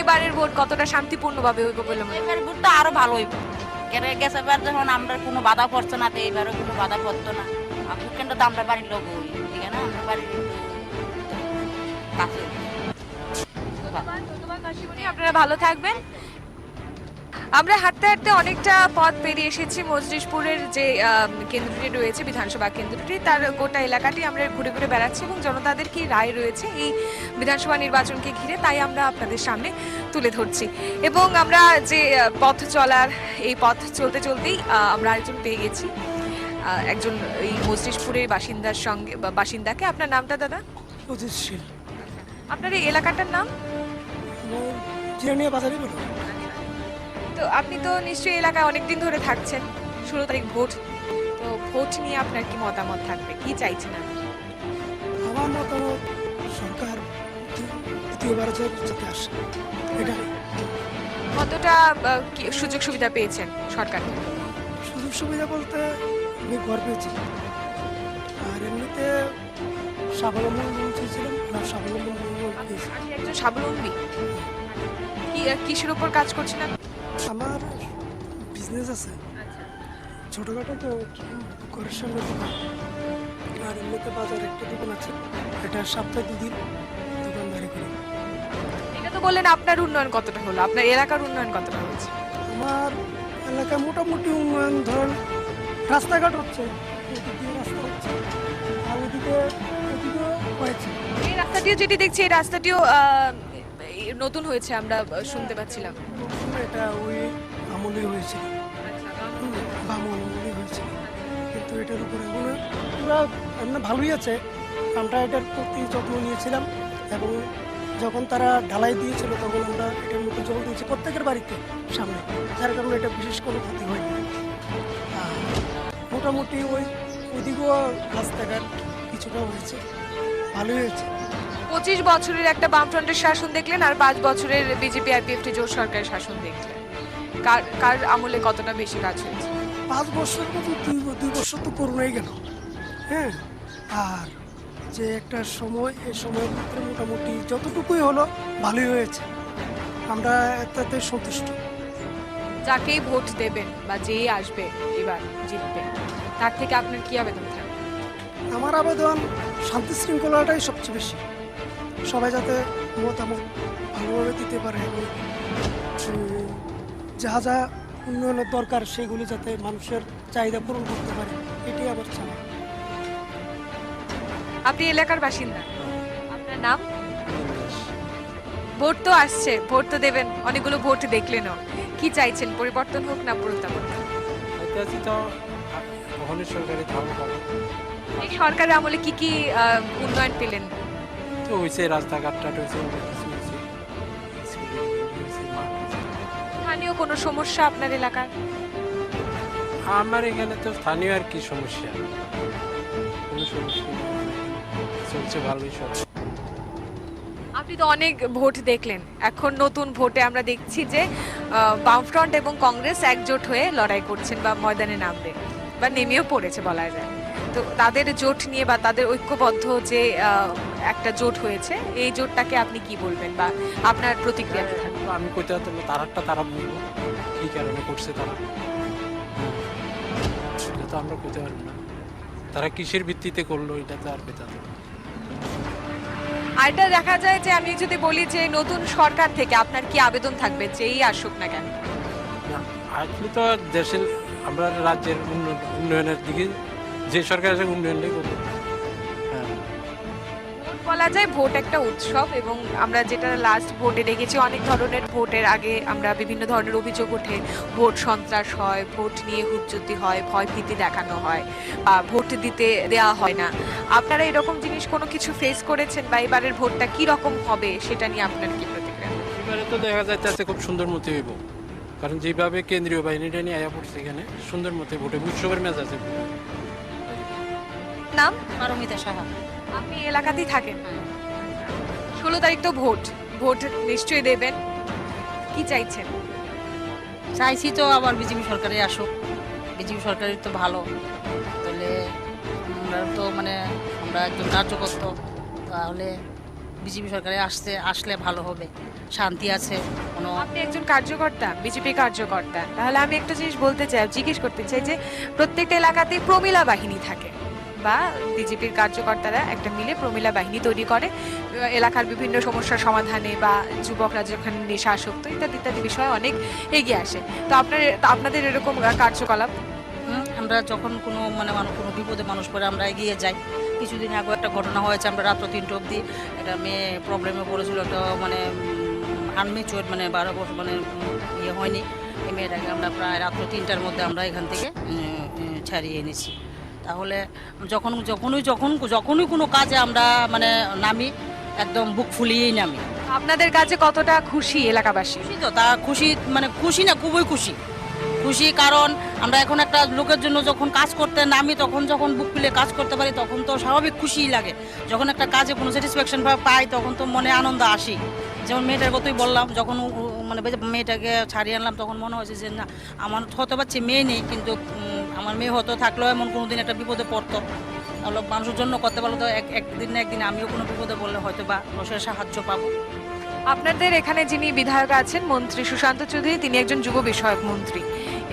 এবারের ভোট কতটা শান্তিপূর্ণভাবে হইব বলে মনে হয়? এবার ভোটটা আরো ভালো হইব। গেছে বার যখন আমরা কোনো বাধা পড়ছে না, তো এইবারও কোনো বাধা পড়তো না। ভোট কেন্দ্র তো আমরা বাড়ির লোক হই, ঠিক আছে না, আমরা বাড়ির কাছে। ধন্যবাদ কাশিমণি, আপনারা ভালো থাকবেন। আমরা হাঁটতে হাঁটতে অনেকটা পথ পেরিয়ে এসেছি মজলিশপুরের যে কেন্দ্রটি রয়েছে, বিধানসভা কেন্দ্রটি, তার গোটা এলাকাটি আমরা ঘুরে ঘুরে বেড়াচ্ছি এবং জনতাদের কি রায় রয়েছে এই বিধানসভা নির্বাচনকে ঘিরে তাই আমরা আপনাদের সামনে তুলে ধরছি। এবং আমরা যে পথ চলার এই পথ চলতে চলতেই আমরা একজন পেয়ে গেছি, একজন এই মজলিশপুরের বাসিন্দার সঙ্গে বাসিন্দাকে। আপনার নামটা দাদা? প্রতিশীল আপনার এই এলাকাটার নাম? জিরানিয়া বাজারই বলো। তো আপনি তো নিশ্চয়ই এলাকায় অনেকদিন ধরে থাকছেন, 16 তারিখ ভোট, তো ভোট নিয়ে আপনার কি মতামত থাকবে, কি চাইছেন আপনি? আমার মতামত সরকার দ্বিতীয়বার যাতে আসে, এটা কতটা কি সুযোগ সুবিধা পেয়েছেন সরকার থেকে? সুযোগ সুবিধা বলতে আমি ঘর পেয়েছি, আর এমনিতে স্বাবলম্বন চেয়েছিলাম না, স্বাবলম্বন পেয়েছি। আপনি একজন স্বাবলম্বী, কি কিসের উপর কাজ করছেন আপনি? আমার বিজনেস আছে ছোটোখাটো, তো ঘরের সামনে দোকান, আর এমনিতে বাজার একটা দোকান আছে, এটা সপ্তাহে 2 দিন দোকানদারি করি। এটা তো বললেন আপনার উন্নয়ন কতটা হলো, আপনার এলাকার উন্নয়ন কতটা হয়েছে? আমার এলাকায় মোটামুটি উন্নয়ন, ধরুন রাস্তাঘাট হচ্ছে, এদিক দিয়ে রাস্তা হচ্ছে, আর ওদিকেও হয়েছে। এই রাস্তাটিও যেটি দেখছি, এই রাস্তাটিও নতুন হয়েছে আমরা শুনতে পাচ্ছিলাম। এটা ওই আমলেই হয়েছিল, বামন আমলেই হয়েছিল, কিন্তু এটার উপরে পুরো এমনি ভালোই আছে। আমরা এটার প্রতি যত্ন নিয়েছিলাম এবং যখন তারা ঢালাই দিয়েছিল তখন আমরা এটার মতো জল দিয়েছি প্রত্যেকের বাড়িতে সামনে, যার কারণে এটা বিশেষ কোনো ক্ষতি হয়নি। আর মোটামুটি ওইদিকেও রাস্তাঘাট কিছুটা হয়েছে, ভালোই হয়েছে। 25 বছরের একটা বামফ্রন্টের শাসন দেখলেন আর 5 বছরের বিজেপি আইপিএফটি জোট সরকারের শাসন দেখলেন, কার আমলে কতটা বেশি কাজ হয়েছে? 5 বছর মতো 2 বছর তো করোনাই গেল, হ্যাঁ। আর যে একটা সময়, এই সময়ের ভিতরে মোটামুটি যতটুকুই হলো ভালোই হয়েছে, আমরা এটাতে সন্তুষ্ট। যাকেই ভোট দেবেন বা যেই আসবে এবার জিতবে, তার থেকে আপনার কি আবেদন থাকবে? আমার আবেদন শান্তি শৃঙ্খলাটাই সবচেয়ে বেশি, সবাই যাতে মতামত ভালোভাবে দিতে পারে এবং যা যা উন্নয়নের দরকার সেগুলি যাতে মানুষের চাহিদা পূরণ করতে পারে, এটাই আমার চাওয়া। আপনি এলাকার বাসিন্দা, আপনার নাম? ভোট তো আসছে, ভোট তো দেবেন, অনেকগুলো ভোট দেখলেনও, কি চাইছেন, পরিবর্তন হোক না প্রত্যাবর্তন? এই সরকারের আমলে কি কি উন্নয়ন পেলেন? রাস্তাঘাটটা স্থানীয় কোনো সমস্যা আপনার এলাকার? আমার এখানে তো স্থানীয় আর কি সমস্যা, কোনো সমস্যা নেই, চলছে ভালোই সব। আপনি তো অনেক ভোট দেখলেন, এখন নতুন ভোটে আমরা দেখছি যে বামফ্রন্ট এবং কংগ্রেস একজোট হয়ে লড়াই করছেন বা ময়দানে নামবে বা নেমেও পড়েছে বলা যায়। তো তাদের জোট নিয়ে বা তাদের ঐক্যবদ্ধ যে একটা জোট হয়েছে, এই জোটটাকে আপনি কি বলবেন বা আপনার প্রতিক্রিয়া কি থাকবে? আমি কইতে পারতাম না, তারা বলবো কি কারণে করছে তারা, সেটা তো আমরা কইতে পারবো না, তারা কিসের ভিত্তিতে করলো এটা তো আর পেতে হবে। আর এটা দেখা যায় যে আমি যদি বলি যে নতুন সরকার থেকে আপনার কি আবেদন থাকবে, যেই আসুক না কেন? আসলে তো দেশের, আমরা রাজ্যের উন্নয়নের দিকে যে সরকার আছে উন্নয়নটাই করবে। বলা যায় ভোট একটা উৎসব এবং আমরা যেটা লাস্ট ভোটে দেখেছি, অনেক ধরনের ভোটের আগে আমরা বিভিন্ন ধরনের অভিযোগ ওঠে, ভোট সন্ত্রাস হয়, ভোট নিয়ে হুজ্জতি হয়, ভয়ভীতি দেখানো হয়, ভোট দিতে দেওয়া হয় না। আপনারা এরকম জিনিস কোনো কিছু ফেস করেছেন বা এবারের ভোটটা কি রকম হবে সেটা নিয়ে আপনার কি প্রতিক্রিয়া? এবারে তো দেখা যাচ্ছে খুব সুন্দর মতো হইব, কারণ যেভাবে কেন্দ্রীয় বাহিনীটা নিয়ে আয়া পড়ছে এখানে সুন্দর মতো ভোটে উৎসবের মেজাজে নাম? পারমিতা সাহা। আপনি এই এলাকাতেই থাকেন? 16 তারিখ তো ভোট, ভোট নিশ্চয়ই দেবেন, কি চাইছেন? চাইছি তো আবার বিজেপি সরকারে আসুক, বিজেপি সরকারের তো ভালো, তাহলে আমরা তো মানে আমরা একজন কার্যকর্তা, তাহলে বিজেপি সরকারে আসলে ভালো হবে, শান্তি আছে কোনো। আপনি একজন কার্যকর্তা, বিজেপি কার্যকর্তা, তাহলে আমি একটা জিনিস বলতে চাই, জিজ্ঞেস করতে চাই যে প্রত্যেকটা এলাকাতে প্রমিলা বাহিনী থাকে বা বিজেপির কার্যকর্তারা একটা মিলে প্রমিলা বাহিনী তৈরি করে এলাকার বিভিন্ন সমস্যার সমাধানে বা যুবকরা যখন নেশা আসক্ত ইত্যাদি ইত্যাদি বিষয়ে অনেক এগিয়ে আসে। তো আপনাদের এরকম কার্যকলাপ? আমরা যখন কোনো মানে কোনো বিপদে মানুষ পড়ে আমরা এগিয়ে যাই। কিছুদিন আগে একটা ঘটনা হয়েছে, আমরা রাত্র 3টা অবধি একটা মেয়ে প্রবলেমে পড়েছিল, একটা মানে আনমেচুয়ার মানে 12 বছর মানে ইয়ে হয়নি, এই মেয়েটাকে আমরা প্রায় রাত্র 3টার মধ্যে আমরা এখান থেকে ছাড়িয়ে এনেছি। তাহলে যখনই কোনো কাজে আমরা মানে নামি, একদম বুক ফুলিয়েই নামি। আপনাদের কাছে কতটা খুশি এলাকাবাসী? খুশি তো, তা খুশি মানে খুশি না, খুবই খুশি। কারণ আমরা এখন একটা লোকের জন্য যখন কাজ করতে নামি, তখন যখন বুক ফুলে কাজ করতে পারি, তখন তো স্বাভাবিক খুশিই লাগে। যখন একটা কাজে কোনো স্যাটিসফ্যাকশন পাই, তখন তো মনে আনন্দ আসি। যেমন মেয়েটার কথাই বললাম, যখন মানে মেয়েটাকে ছাড়িয়ে আনলাম, তখন মনে হয়েছে যে না, আমার হতে পারছে মেয়ে নেই, কিন্তু আমার মেয়ে হতো থাকলেও এমন কোনো দিন একটা বিপদে পড়তো, তাহলে মানুষের জন্য করতে পারলো, তো একদিন না একদিন আমিও কোনো বিপদে পড়লে হয়তো বা মানুষের সাহায্য পাবো। আপনাদের এখানে যিনি বিধায়ক আছেন মন্ত্রী সুশান্ত চৌধুরী, তিনি একজন যুব বিষয়ক মন্ত্রী,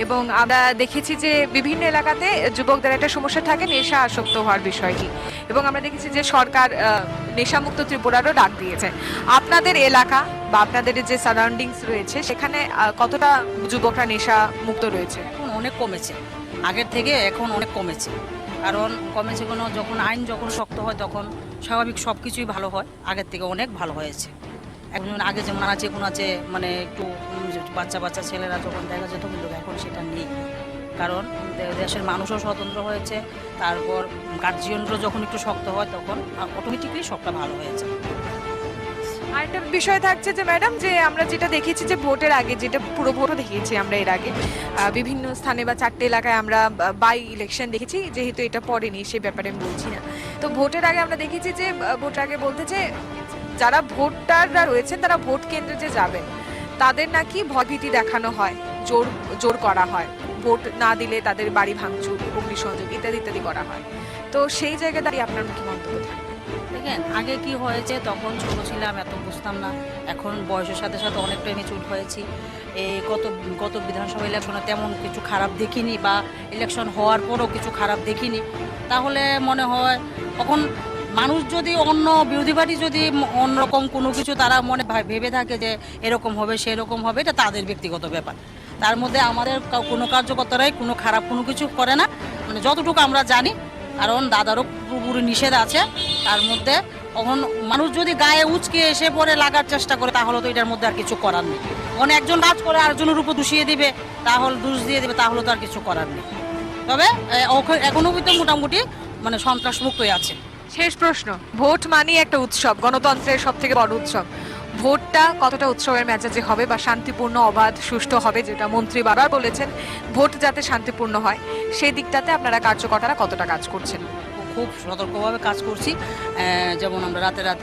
এবং আমরা দেখেছি যে বিভিন্ন এলাকাতে যুবকদের একটা সমস্যা থাকে নেশা আসক্ত হওয়ার বিষয়টি, এবং আমরা দেখেছি যে সরকার নেশামুক্ত ত্রিপুরারও ডাক দিয়েছে। আপনাদের এলাকা বা আপনাদের যে সারাউন্ডিংস রয়েছে সেখানে কতটা যুবকরা নেশা মুক্ত রয়েছে? এখন অনেক কমেছে, আগের থেকে এখন অনেক কমেছে। কারণ কমেছে কোনো, যখন আইন যখন শক্ত হয় তখন স্বাভাবিক সব কিছুই ভালো হয়, আগের থেকে অনেক ভালো হয়েছে। এখন আগে যেমন আছে কোন আছে মানে একটু বাচ্চা ছেলেরা যখন দেখা যেত, কিন্তু এখন সেটা নেই। কারণ দেশের মানুষও স্বতন্ত্র হয়েছে, তারপর গার্জিয়ানরা যখন একটু শক্ত হয় তখন অটোমেটিকলি সবটা ভালো হয়েছে। আরেকটা বিষয় থাকছে যে ম্যাডাম, যে আমরা যেটা দেখেছি যে ভোটের আগে, যেটা পুরো ভোটও দেখিয়েছি আমরা এর আগে বিভিন্ন স্থানে বা 4টে এলাকায় আমরা বাই ইলেকশন দেখেছি, যেহেতু এটা পড়েনি সে ব্যাপারে আমি বলছি না। তো ভোটের আগে আমরা দেখেছি যে ভোটের আগে বলতে যে যারা ভোটাররা রয়েছেন তারা ভোট কেন্দ্রে যে যাবেন তাদের নাকি ভয়ভীতি দেখানো হয়, জোর করা হয়, ভোট না দিলে তাদের বাড়ি ভাঙচুর, অগ্নিসংযোগ ইত্যাদি ইত্যাদি করা হয়। তো সেই জায়গায় দাঁড়িয়ে আপনার কি মন্তব্য থাকে? দেখেন, আগে কি হয়েছে, তখন ছোটো ছিলাম, এত বুঝতাম না। এখন বয়সের সাথে সাথে অনেকটা ম্যাচিউর হয়েছি। এই গত বিধানসভা ইলেকশনে তেমন কিছু খারাপ দেখিনি, বা ইলেকশন হওয়ার পরও কিছু খারাপ দেখিনি। তাহলে মনে হয় এখন মানুষ যদি অন্য বিরোধী পার্টি যদি অন্যরকম কোনো কিছু তারা মনে ভেবে থাকে যে এরকম হবে সেরকম হবে, এটা তাদের ব্যক্তিগত ব্যাপার। তার মধ্যে আমাদের কোনো কার্যকর্তারাই কোনো খারাপ কোনো কিছু করে না, মানে যতটুকু আমরা জানি। কারণ দাদারও পুরোপুরি নিষেধ আছে। তার মধ্যে তখন মানুষ যদি গায়ে উচকে এসে পরে লাগার চেষ্টা করে, তাহলে তো এটার মধ্যে আর কিছু করার নেই। মানে একজন কাজ করে আরেকজনের উপর দোষ দিয়ে দিবে, তাহলে তো আর কিছু করার নেই। তবে এখনো কিন্তু মোটামুটি মানে সন্ত্রাসমুক্তই আছে। শেষ প্রশ্ন, ভোট মানেই একটা উৎসব, গণতন্ত্রের সব থেকে বড় উৎসব। ভোটটা কতটা উৎসবের মেজাজে হবে বা শান্তিপূর্ণ, অবাধ, সুষ্ঠু হবে, যেটা মন্ত্রী বারবার বলেছেন, ভোট যাতে শান্তিপূর্ণ হয় সেই দিকটাতে আপনারা কার্যকর্তারা কতটা কাজ করছেন? খুব সতর্কভাবে কাজ করছি। যেমন আমরা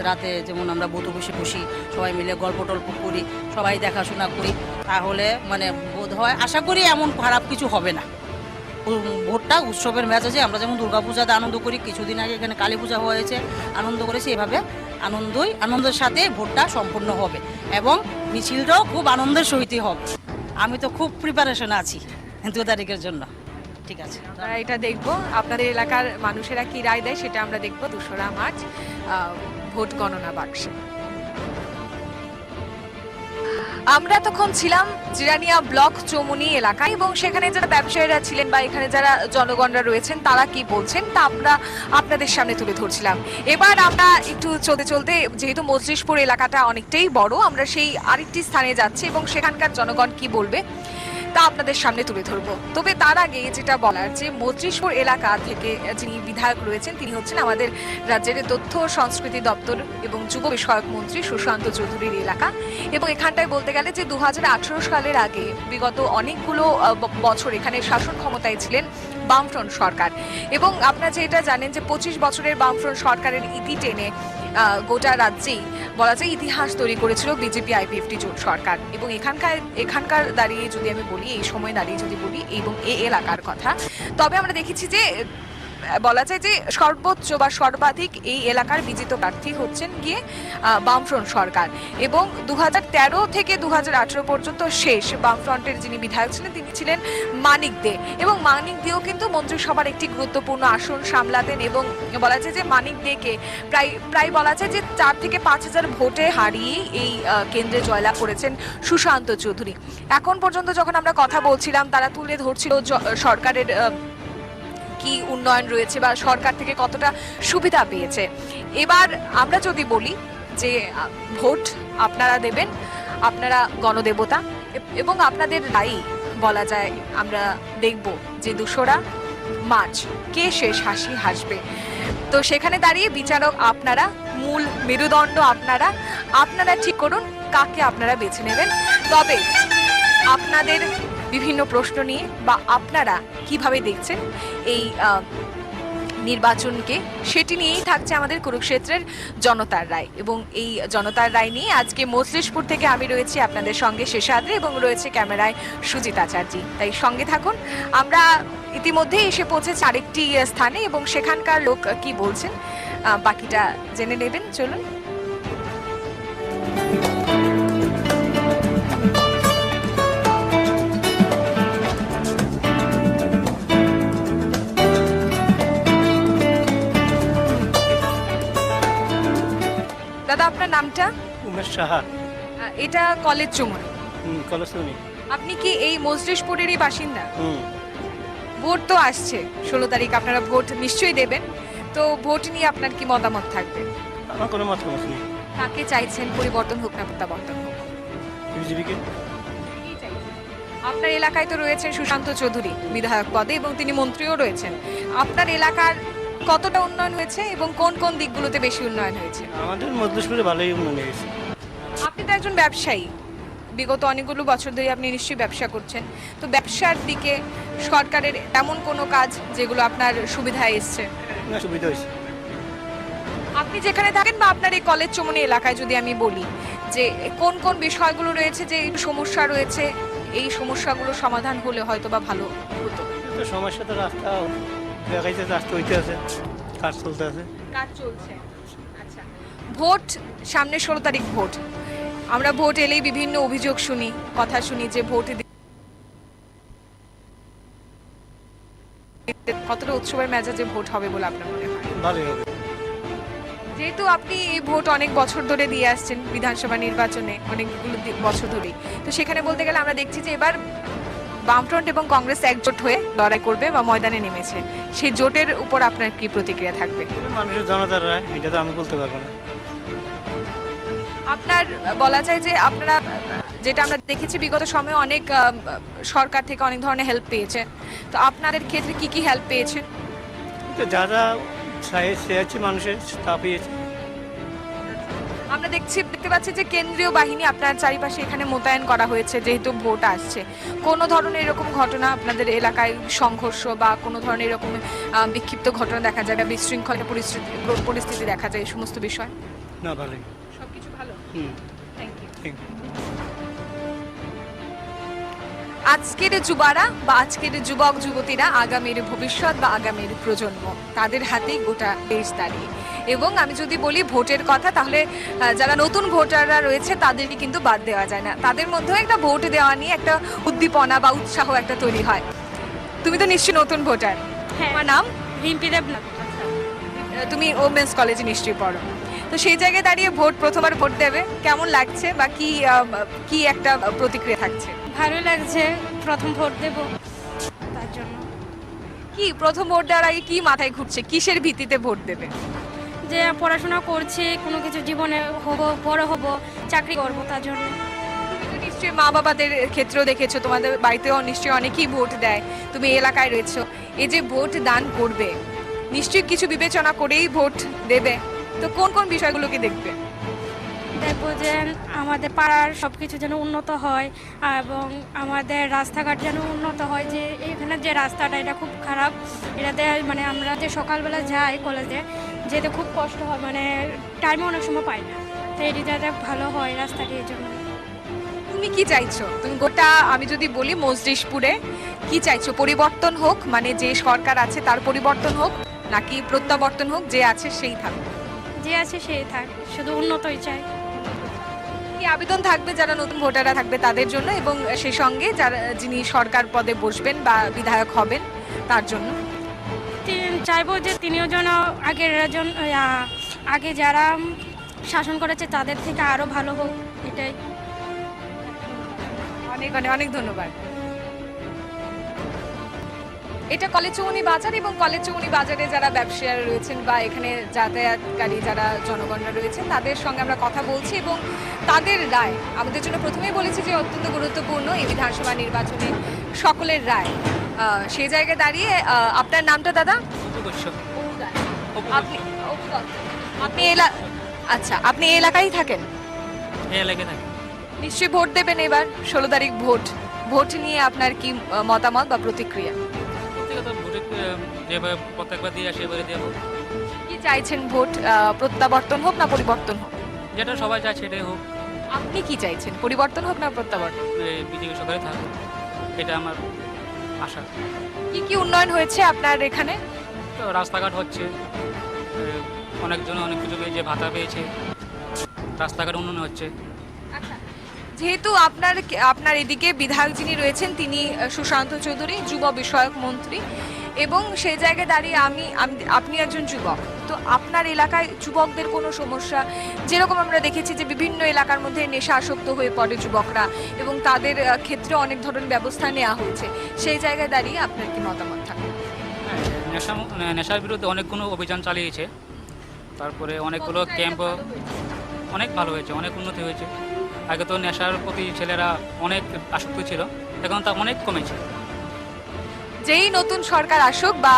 রাতে যেমন আমরা বুথে বসি, সবাই মিলে গল্প টল্প করি, সবাই দেখাশোনা করি, তাহলে মানে বোধ হয় আশা করি এমন খারাপ কিছু হবে না। ভোটটা উৎসবের মেজাজে, আমরা যেমন দুর্গাপূজাতে আনন্দ করি, কিছুদিন আগে এখানে কালী পূজা হয়েছে, আনন্দ করেছি, এভাবে আনন্দের সাথে ভোটটা সম্পূর্ণ হবে এবং মিছিলটাও খুব আনন্দের সহিত হবে। আমি তো খুব প্রিপারেশন আছি 2 তারিখের জন্য। ঠিক আছে, আমরা এটা দেখব, আপনাদের এলাকার মানুষেরা কি রায় দেয় সেটা আমরা দেখব 2রা মার্চ ভোট গণনা বাক্সে। আমরা তখন ছিলাম জিরানিয়া ব্লক চৌমুনি এলাকায়, এবং সেখানে যারা ব্যবসায়ীরা ছিলেন বা এখানে যারা জনগণরা রয়েছেন তারা কি বলছেন তা আমরা আপনাদের সামনে তুলে ধরছিলাম। এবার আমরা একটু চলতে যেহেতু মজলিশপুর এলাকাটা অনেকটাই বড়, আমরা সেই আরেকটি স্থানে যাচ্ছি এবং সেখানকার জনগণ কি বলবে তা আপনাদের সামনে তুলে ধরবো। তবে তার আগে যেটা বলার, যে মজলিশপুর এলাকা থেকে যিনি বিধায়ক রয়েছেন তিনি হচ্ছেন আমাদের রাজ্যের তথ্য ও সংস্কৃতি দপ্তর এবং যুব বিষয়ক মন্ত্রী সুশান্ত চৌধুরীর এলাকা। এবং এখানটায় বলতে গেলে যে 2018 সালের আগে বিগত অনেকগুলো বছর এখানে শাসন ক্ষমতায় ছিলেন বামফ্রন্ট সরকার। এবং আপনারা যেটা জানেন যে 25 বছরের বামফ্রন্ট সরকারের ইতি টেনে গোটা রাজ্যেই বলা যায় ইতিহাস তৈরি করেছিল বিজেপি আইপিএফটি জোট সরকার। এবং এখানকার দাঁড়িয়ে যদি আমি বলি, এই সময় দাঁড়িয়ে যদি বলি এবং এই এলাকার কথা, তবে আমরা দেখেছি যে বলা যায় যে সর্বোচ্চ বা সর্বাধিক এই এলাকার বিজিত প্রার্থী হচ্ছেন গিয়ে বামফ্রন্ট সরকার। এবং 2013 থেকে 2018 পর্যন্ত শেষ বামফ্রন্টের যিনি বিধায়ক ছিলেন তিনি ছিলেন মানিক দে। এবং মানিক দেও কিন্তু মন্ত্রিসভার একটি গুরুত্বপূর্ণ আসন সামলাতেন। এবং বলা যায় যে মানিক দেকে প্রায় বলা যায় যে 4 থেকে 5,000 ভোটে হারিয়ে এই কেন্দ্রে জয়লাভ করেছেন সুশান্ত চৌধুরী। এখন পর্যন্ত যখন আমরা কথা বলছিলাম তারা তুলে ধরছিল সরকারের কি উন্নয়ন রয়েছে বা সরকার থেকে কতটা সুবিধা পেয়েছে। এবার আমরা যদি বলি যে ভোট আপনারা দেবেন, আপনারা গণদেবতা, এবং আপনাদের রায় বলা যায় আমরা দেখব যে 2রা মার্চ কে শেষ হাসি হাসবে। তো সেখানে দাঁড়িয়ে বিচারক আপনারা, মূল মেরুদণ্ড আপনারা ঠিক করুন কাকে আপনারা বেছে নেবেন। তবে আপনাদের বিভিন্ন প্রশ্ন নিয়ে বা আপনারা কিভাবে দেখছেন এই নির্বাচনকে, সেটি নিয়েই থাকছে আমাদের কুরুক্ষেত্রের জনতার রায়। এবং এই জনতার রায় নিয়ে আজকে মজলিশপুর থেকে আমি রয়েছি আপনাদের সঙ্গে শেষাদ্রি, এবং রয়েছে ক্যামেরায় সুজিত আচার্য। তাই সঙ্গে থাকুন। আমরা ইতিমধ্যেই এসে পৌঁছেছি আরেকটি স্থানে এবং সেখানকার লোক কি বলছেন বাকিটা জেনে নেবেন। চলুন। দাদা, আপনার নামটা? উমেশ সাহা। এটা কলেজ চুমুর। কলেজ চুমুর। আপনি কি এই মজলিশপুরেরই বাসিন্দা? ভোট তো আসছে 16 তারিখ, আপনারা ভোট নিশ্চয়ই দেবেন। তো ভোট নিয়ে আপনার কি মতামত থাকবে? আমার কোনো মতামত নেই। কাকে চাইছেন পরিবর্তন হোক না প্রত্যাবর্তন হোক? বিজেপিকে। আপনার এলাকায় তো রয়েছেন সুশান্ত চৌধুরী বিধায়ক পদে এবং তিনি মন্ত্রীও রয়েছেন। আপনার এলাকার কতটা উন্নয়ন হয়েছে এবং কোন কোন দিকগুলোতে বেশি উন্নয়ন হয়েছে? আমাদের মজলিশপুরে ভালোই উন্নয়ন হয়েছে। আপনি তো একজন ব্যবসায়ী, বিগত অনেকগুলো বছর ধরে আপনি নিশ্চয়ই ব্যবসা করছেন। তো ব্যবসার দিকে সরকারের এমন কোনো কাজ যেগুলো আপনার সুবিধায় এসছে? না, সুবিধা হয়েছে। আপনি যেখানে থাকেন বা আপনার এই কলেজ চমনি এলাকায় যদি আমি বলি যে কোন কোন বিষয়গুলো রয়েছে যে সমস্যা রয়েছে, এই সমস্যাগুলো সমাধান হলে হয়তো বা ভালো হতো? তো সমস্যা তো রাস্তা দেখাইছে, রাস্তা হইতে আছে, কাজ চলতে আছে। কাজ চলছে। আচ্ছা, ভোট সামনে 16 তারিখ ভোট। আমরা ভোট এলেই বিভিন্ন অভিযোগ শুনি, কথা শুনি যে ভোট কতটা উৎসবের মেজাজে ভোট হবে বলে আপনার মনে হয়? ভালোই হবে। যেহেতু আপনি এই ভোট অনেক বছর ধরে দিয়ে আসছেন বিধানসভা নির্বাচনে, অনেকগুলো বছর ধরেই, তো সেখানে বলতে গেলে আমরা দেখছি যে এবার বামফ্রন্ট এবং কংগ্রেস একজোট হয়ে লড়াই করবে বা ময়দানে নেমেছে। সেই জোটের উপর আপনার কি প্রতিক্রিয়া থাকবে? মানুষের জনতার রায়, এটা তো আমি বলতে পারবো না। আপনার বলা যায় যে আপনারা যেটা আমরা দেখেছি বিগত সময়ে অনেক সরকার থেকে অনেক ধরনের হেল্প পেয়েছে, তো আপনাদের ক্ষেত্রে কি কি হেল্প পেয়েছেন? যা যা চেয়েছি মানুষের তা পেয়েছে। আমরা দেখতে পাচ্ছি যে কেন্দ্রীয় বাহিনী আপনার চারিপাশে এখানে মোতায়েন করা হয়েছে যেহেতু ভোট আসছে। কোনো ধরনের এরকম ঘটনা আপনাদের এলাকায় সংঘর্ষ বা কোনো ধরনের এরকম বিক্ষিপ্ত ঘটনা দেখা যায় বা বিশৃঙ্খল পরিস্থিতি দেখা যায়, এই সমস্ত বিষয়? না, ভালোই, সবকিছু ভালো। Thank you. আজকের যুবারা বা আজকের যুবক যুবতীরা আগামীর ভবিষ্যৎ বা আগামীর প্রজন্ম, তাদের হাতেই গোটা দেশ দাঁড়িয়ে। এবং আমি যদি বলি ভোটের কথা, তাহলে যারা নতুন ভোটাররা রয়েছে তাদেরকে কিন্তু বাদ দেওয়া যায় না। তাদের মধ্যেও একটা ভোট দেওয়া নিয়ে একটা উদ্দীপনা বা উৎসাহ একটা তৈরি হয়। তুমি তো নিশ্চয়ই নতুন ভোটার। তোমার নাম? রিম্পি দেবনাথ। তুমি ওমেন্স কলেজে নিশ্চয়ই পড়ো। তো সেই জায়গায় দাঁড়িয়ে প্রথমবার ভোট দেবে, কেমন লাগছে বা কি একটা প্রতিক্রিয়া থাকছে? ভালো লাগছে, প্রথম ভোট দেব তার জন্য। কি প্রথম ভোট দেওয়ার আগে কি মাথায় ঘুরছে, কিসের ভিত্তিতে ভোট দেবে? যে পড়াশোনা করছি, কোনো কিছু জীবনে হব, বড় হব, চাকরি করব, তার জন্য। নিশ্চয়ই মা বাবাদের ক্ষেত্রেও দেখেছো, তোমাদের বাড়িতেও নিশ্চয়ই অনেকেই ভোট দেয়, তুমি এই এলাকায় রয়েছো, এই যে ভোট দান করবে নিশ্চয়ই কিছু বিবেচনা করেই ভোট দেবে, তো কোন কোন বিষয়গুলোকে দেখবে? দেখবো যে আমাদের পাড়ার সব কিছু যেন উন্নত হয় এবং আমাদের রাস্তাঘাট যেন উন্নত হয়। যে এখানে যে রাস্তাটা এটা খুব খারাপ, এটাতে মানে আমরা যে সকালবেলা যাই কলেজে যেতে খুব কষ্ট হয়, মানে টাইমে অনেক সময় পাই না, তো এটি যাতে ভালো হয় রাস্তাটি, এই জন্য। তুমি কি চাইছো? তুমি গোটা আমি যদি বলি মজলিশপুরে কি চাইছো? পরিবর্তন হোক, মানে যে সরকার আছে তার পরিবর্তন হোক, নাকি প্রত্যাবর্তন হোক, যে আছে সেই থাকবে? যে আছে সেই থাক, শুধু উন্নতই চাই। কি আবেদন থাকবে যারা নতুন ভোটাররা থাকবে তাদের জন্য, এবং সেই সঙ্গে যারা যিনি সরকার পদে বসবেন বা বিধায়ক হবেন তার জন্য? চাইবো যে তিনিও যেন আগে যারা শাসন করেছে তাদের থেকে আরো ভালো হোক, এটাই। অনেক অনেক অনেক ধন্যবাদ। এটা কলেজচৌমুহনী বাজার, এবং কলেজচৌমুহনী বাজারে যারা ব্যবসায়ী রয়েছেন বা এখানে যাতায়াতকারী যারা জনগণরা রয়েছেন তাদের সঙ্গে আমরা কথা বলছি, এবং তাদের রায় আমাদের জন্য প্রথমেই বলেছি যে অত্যন্ত গুরুত্বপূর্ণ এই বিধানসভা নির্বাচনে সকলের রায়। সেই জায়গায় দাঁড়িয়ে আপনার নামটা দাদা? আপনি আপনি আচ্ছা, আপনি এই এলাকায় থাকেন? নিশ্চয়ই ভোট দেবেন এবার, 16 তারিখ ভোট। ভোট নিয়ে আপনার কি মতামত বা প্রতিক্রিয়া? প্রত্যেকবার দিয়ে আসে, এবারে দেবো। কি চাইছেন? ভোট প্রত্যাবর্তন হোক না পরিবর্তন হোক? যেটা সবাই চায় সেটাই হোক। আপনি কি চাইছেন? পরিবর্তন হোক না প্রত্যাবর্তন? বিজেপি সরকারে থাকুক, এটা আমার আশা। কি কি উন্নয়ন হয়েছে আপনার এখানে? তো রাস্তাঘাট হচ্ছে, অনেকজন অনেক কিছু পেয়েছে, ভাতা পেয়েছে, রাস্তাঘাট উন্নয়ন হচ্ছে। আচ্ছা, যেহেতু আপনার এদিকে বিধায়ক যিনি রয়েছেন তিনি সুশান্ত চৌধুরী, যুব বিষয়ক মন্ত্রী, এবং সেই জায়গায় দাঁড়িয়ে আপনি একজন যুবক, তো আপনার এলাকায় যুবকদের কোনো সমস্যা? যেরকম আমরা দেখেছি যে বিভিন্ন এলাকার মধ্যে নেশা আসক্ত হয়ে পড়ে যুবকরা, এবং তাদের ক্ষেত্রে অনেক ধরনের ব্যবস্থা নেওয়া হয়েছে, সেই জায়গায় দাঁড়িয়ে আপনার কি মতামত থাকে? নেশার বিরুদ্ধে অনেকগুলো অভিযান চালিয়েছে, তারপরে অনেকগুলো ক্যাম্পও অনেক ভালো হয়েছে, অনেক উন্নতি হয়েছে। আগে তো নেশার প্রতি ছেলেরা অনেক আসক্ত ছিল, এখন তা অনেক কমেছে। যেই নতুন সরকার আসুক বা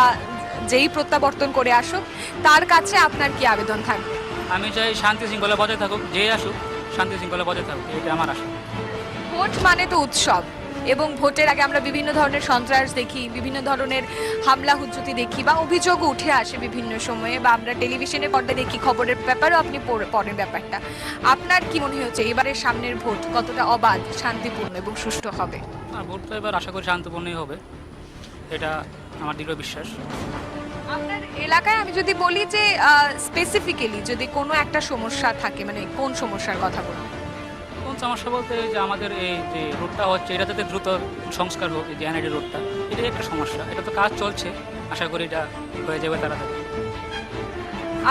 যেই প্রত্যাবর্তন করে আসুক তার কাছে আপনার কি আবেদন থাকবে? আমি চাই শান্তি শৃঙ্খলা বজায় থাকুক, যে আসুক শান্তি শৃঙ্খলা বজায় থাকুক, এটা আমার আশা। ভোট মানে তো উৎসব, এবং ভোটের আগে আমরা বিভিন্ন ধরনের সন্ত্রাস দেখি, বিভিন্ন ধরনের হামলা হুজ্জতি দেখি, বা অভিযোগও উঠে আসে বিভিন্ন সময়ে, বা আমরা টেলিভিশনে পর্দায় দেখি, খবরের পেপারও আপনি পড়েন ব্যাপারটা। আপনার কি মনে হচ্ছে এবারের সামনের ভোট কতটা অবাধ, শান্তিপূর্ণ এবং সুষ্ঠু হবে? আর ভোট তো এবার আশা করি শান্তিপূর্ণই হবে, এটা আমার দৃঢ় বিশ্বাস। আপনার এলাকায় আমি যদি বলি যে স্পেসিফিক্যালি যদি কোনো একটা সমস্যা থাকে, মানে কোন সমস্যার কথা বলবেন? কোন সমস্যা বলতে যে আমাদের এই যে রোডটা হচ্ছে এটা যাতে দ্রুত সংস্কার হোক, এই যে এনআইডি রোডটা, এটাই একটা সমস্যা। এটা তো কাজ চলছে, আশা করি এটা হয়ে যাবে তাড়াতাড়ি।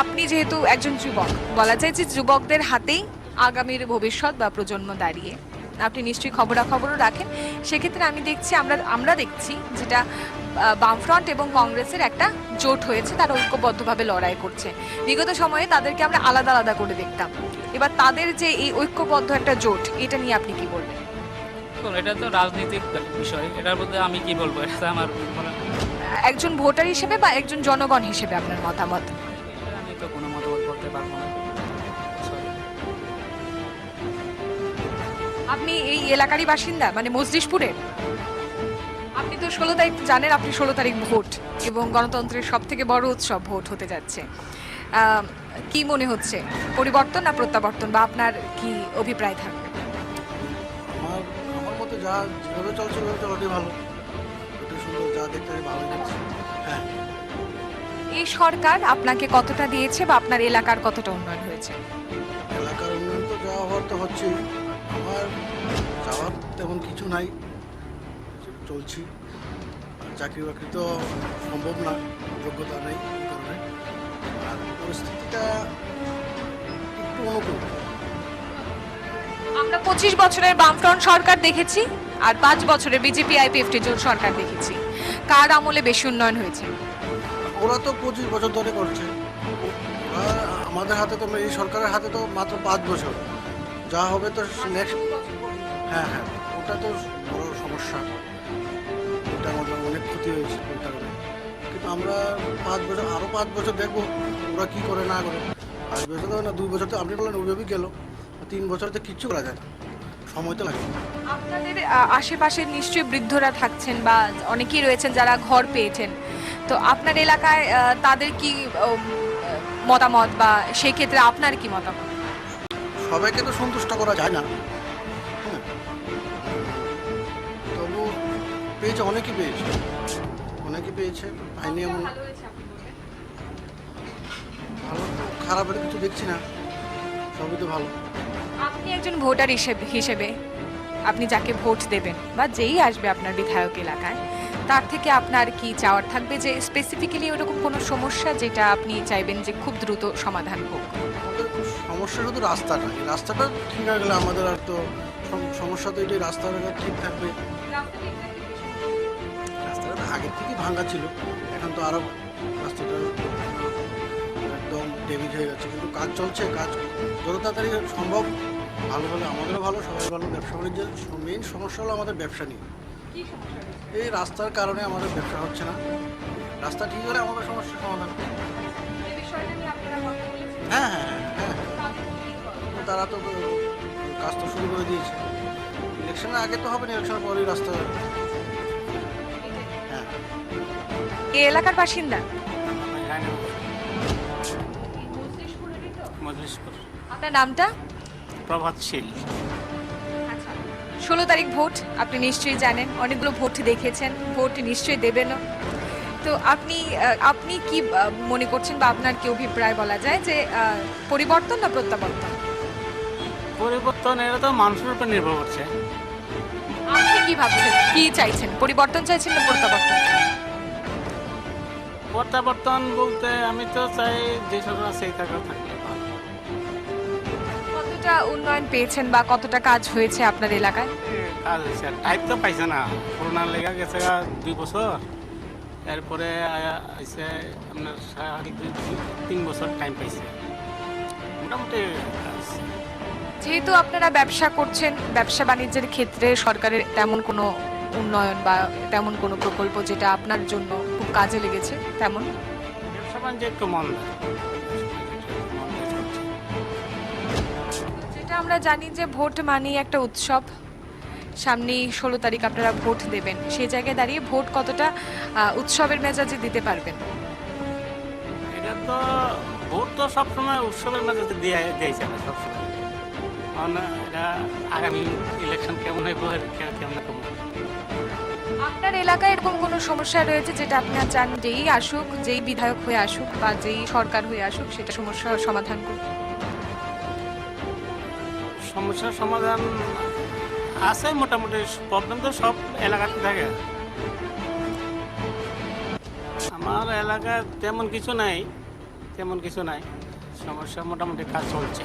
আপনি যেহেতু একজন যুবক, বলা যায় যে যুবকদের হাতেই আগামীর ভবিষ্যৎ বা প্রজন্ম দাঁড়িয়ে, আপনি নিশ্চয়ই খবরাখবরও রাখেন, সেক্ষেত্রে আমরা দেখছি যেটা বামফ্রন্ট এবং কংগ্রেসের একটা জোট হয়েছে, তারা ঐক্যবদ্ধভাবে লড়াই করছে। বিগত সময়ে তাদেরকে আমরা আলাদা আলাদা করে দেখতাম, এবার তাদের যে এই ঐক্যবদ্ধ একটা জোট, এটা নিয়ে আপনি কি বলবেন? এটা তো রাজনৈতিক বিষয়, এটার মধ্যে আমি কি বলবো, এটা আমার একজন ভোটার হিসেবে বা একজন জনগণ হিসেবে আপনার মতামত? আমি তো কোনো মতামত করতে পারবো না। আপনি এই এলাকারই বাসিন্দা, মানে মজলিশপুরের? আপনি তো 16 তারিখ জানেন, আপনি 16 তারিখ ভোট, এবং গণতন্ত্রের সব থেকে বড় উৎসব ভোট হতে যাচ্ছে। কি মনে হচ্ছে, পরিবর্তন না প্রত্যাবর্তন, বা আপনার কি অভিপ্রায় থাকবে? আমার মতে যা যেভাবে চলছে ওইভাবে চলাটাই ভালো, ওটা সুন্দর, যা দেখতে ভালো লাগছে। হ্যাঁ, এই সরকার আপনাকে কতটা দিয়েছে বা আপনার এলাকার কতটা উন্নয়ন হয়েছে? এলাকার উন্নয়ন তো যা হওয়ার তো হচ্ছেই, আমার যাওয়ার তেমন কিছু নাই, চলছি। আর চাকরি বাকরি তো সম্ভব না, যোগ্যতা নেই এই কারণে, আর পরিস্থিতিটা একটু অনুকূল। আমরা 25 বছরের বামফ্রন্ট সরকার দেখেছি, আর 5 বছরের বিজেপি আইপিএফটি জোট সরকার দেখেছি। কার আমলে বেশি উন্নয়ন হয়েছে? ওরা তো 25 বছর ধরে করছে, ওরা আমাদের হাতে তো, এই সরকারের হাতে তো মাত্র 5 বছর, যা হবে তো নেক্সট। হ্যাঁ হ্যাঁ, ওটা তো বড় সমস্যা, ওটা আমাদের অনেক ক্ষতি হয়েছে ওই কারণে। কিন্তু আমরা 5 বছর, আরও 5 বছর দেখবো ওরা কী করে না করে। 5 বছর তো না, 2 বছর তো আপনি বললেন ওইভাবেই গেল, 3 বছরে তো কিচ্ছু করা যায় না, সময় তো লাগে। আপনাদের আশেপাশে নিশ্চয়ই বৃদ্ধরা থাকছেন বা অনেকেই রয়েছেন যারা ঘর পেয়েছেন, তো আপনার এলাকায় তাদের কি মতামত বা সেই ক্ষেত্রে আপনার কি মতামত? সবাইকে তো সন্তুষ্ট করা যায় না, হ্যাঁ, তবু পেয়েছে, অনেকেই পেয়েছে, পাইনি এমন ভালো তো খারাপের কিছু দেখছি না, সবই তো ভালো। আপনি একজন ভোটার হিসেবে আপনি যাকে ভোট দেবেন বা যেই আসবে আপনার বিধায়ক এলাকায়, তার থেকে আপনার কি চাওয়ার থাকবে যে স্পেসিফিক্যালি ওরকম কোনো সমস্যা যেটা আপনি চাইবেন যে খুব দ্রুত সমাধান হোক? আমাদের সমস্যা শুধু রাস্তাটা, এই রাস্তাটা ঠিক না গেলে আমাদের আর তো সমস্যা তো এটাই, রাস্তাটা ঠিক থাকবে। রাস্তাটা তো আগের থেকেই ভাঙা ছিল, এখন তো আরও রাস্তাটা একদম ড্যামেজ হয়ে গেছে, কিন্তু কাজ চলছে, কাজ যত তাড়াতাড়ি সম্ভব ভালো হলে আমাদেরও ভালো, সবাই ভালো। ব্যবসা বাণিজ্যের মেইন সমস্যা হলো আমাদের ব্যবসা নিয়ে, এই রাস্তার কারণে আমাদের ব্যবসা হচ্ছে না। রাস্তা ঠিক হলে আমাদের সমস্যার সমাধান। হ্যাঁ হ্যাঁ হ্যাঁ, তারা তো কাজ তো শুরু করে দিয়েছে, ইলেকশনের আগে তো হবে না, ইলেকশনের পরেই রাস্তা। হ্যাঁ, এই এলাকার বাসিন্দা? আপনার নামটা? প্রভাতশীল। 16 তারিখ ভোট, আপনি নিশ্চয়ই জানেন, অনেকগুলো ভোট দেখেছেন, ভোট নিশ্চয়ই দেবেনও। তো আপনি কি মনে করছেন বা আপনার কি অভিপ্রায় বলা যায় যে পরিবর্তন না প্রত্যাবর্তন? পরিবর্তন এটা তো মানুষের উপর নির্ভর করছে। আপনি কি ভাবছেন, কি চাইছেন, পরিবর্তন চাইছেন না প্রত্যাবর্তন? প্রত্যাবর্তন বলতে আমি তো চাই যে সরকার সেই সরকার থাকলে ভালো। কতটা উন্নয়ন পেয়েছেন বা কতটা কাজ হয়েছে আপনার এলাকায়? কাজ হয়েছে, টাইপ তো পাইছে না, করোনা লেগে গেছে 2 বছর, এরপরে আইসে আপনার 3 বছর টাইম পাইছে, মোটামুটি কাজ। যেহেতু আপনারা ব্যবসা করছেন, ব্যবসা বাণিজ্যের ক্ষেত্রে সরকারের তেমন কোনো উন্নয়ন বা তেমন কোনো প্রকল্প যেটা আপনার জন্য খুব কাজে লেগেছে তেমন? ব্যবসা বাণিজ্য একটু মন্দা। যেটা আমরা জানি যে ভোট মানেই একটা উৎসব, সামনেই 16 তারিখ আপনারা ভোট দেবেন, সেই জায়গায় দাঁড়িয়ে ভোট কতটা উৎসবের মেজাজে দিতে পারবেন? এটা তো ভোট তো সবসময় উৎসবের মেজাজে দিয়েছে না সবসময়, কারণ এটা আগামী ইলেকশন কেমন হইব, কেমন কমন। আপনার এলাকায় এরকম কোনো সমস্যা রয়েছে যেটা আপনি চান যেই আসুক, যেই বিধায়ক হয়ে আসুক বা যেই সরকার হয়ে আসুক সেটা সমস্যার সমাধান করুক? সমস্যার সমাধান আছে মোটামুটি, প্রবলেম তো সব এলাকাতে থাকে। আমার এলাকায় তেমন কিছু নাই, সমস্যা মোটামুটি কাজ চলছে।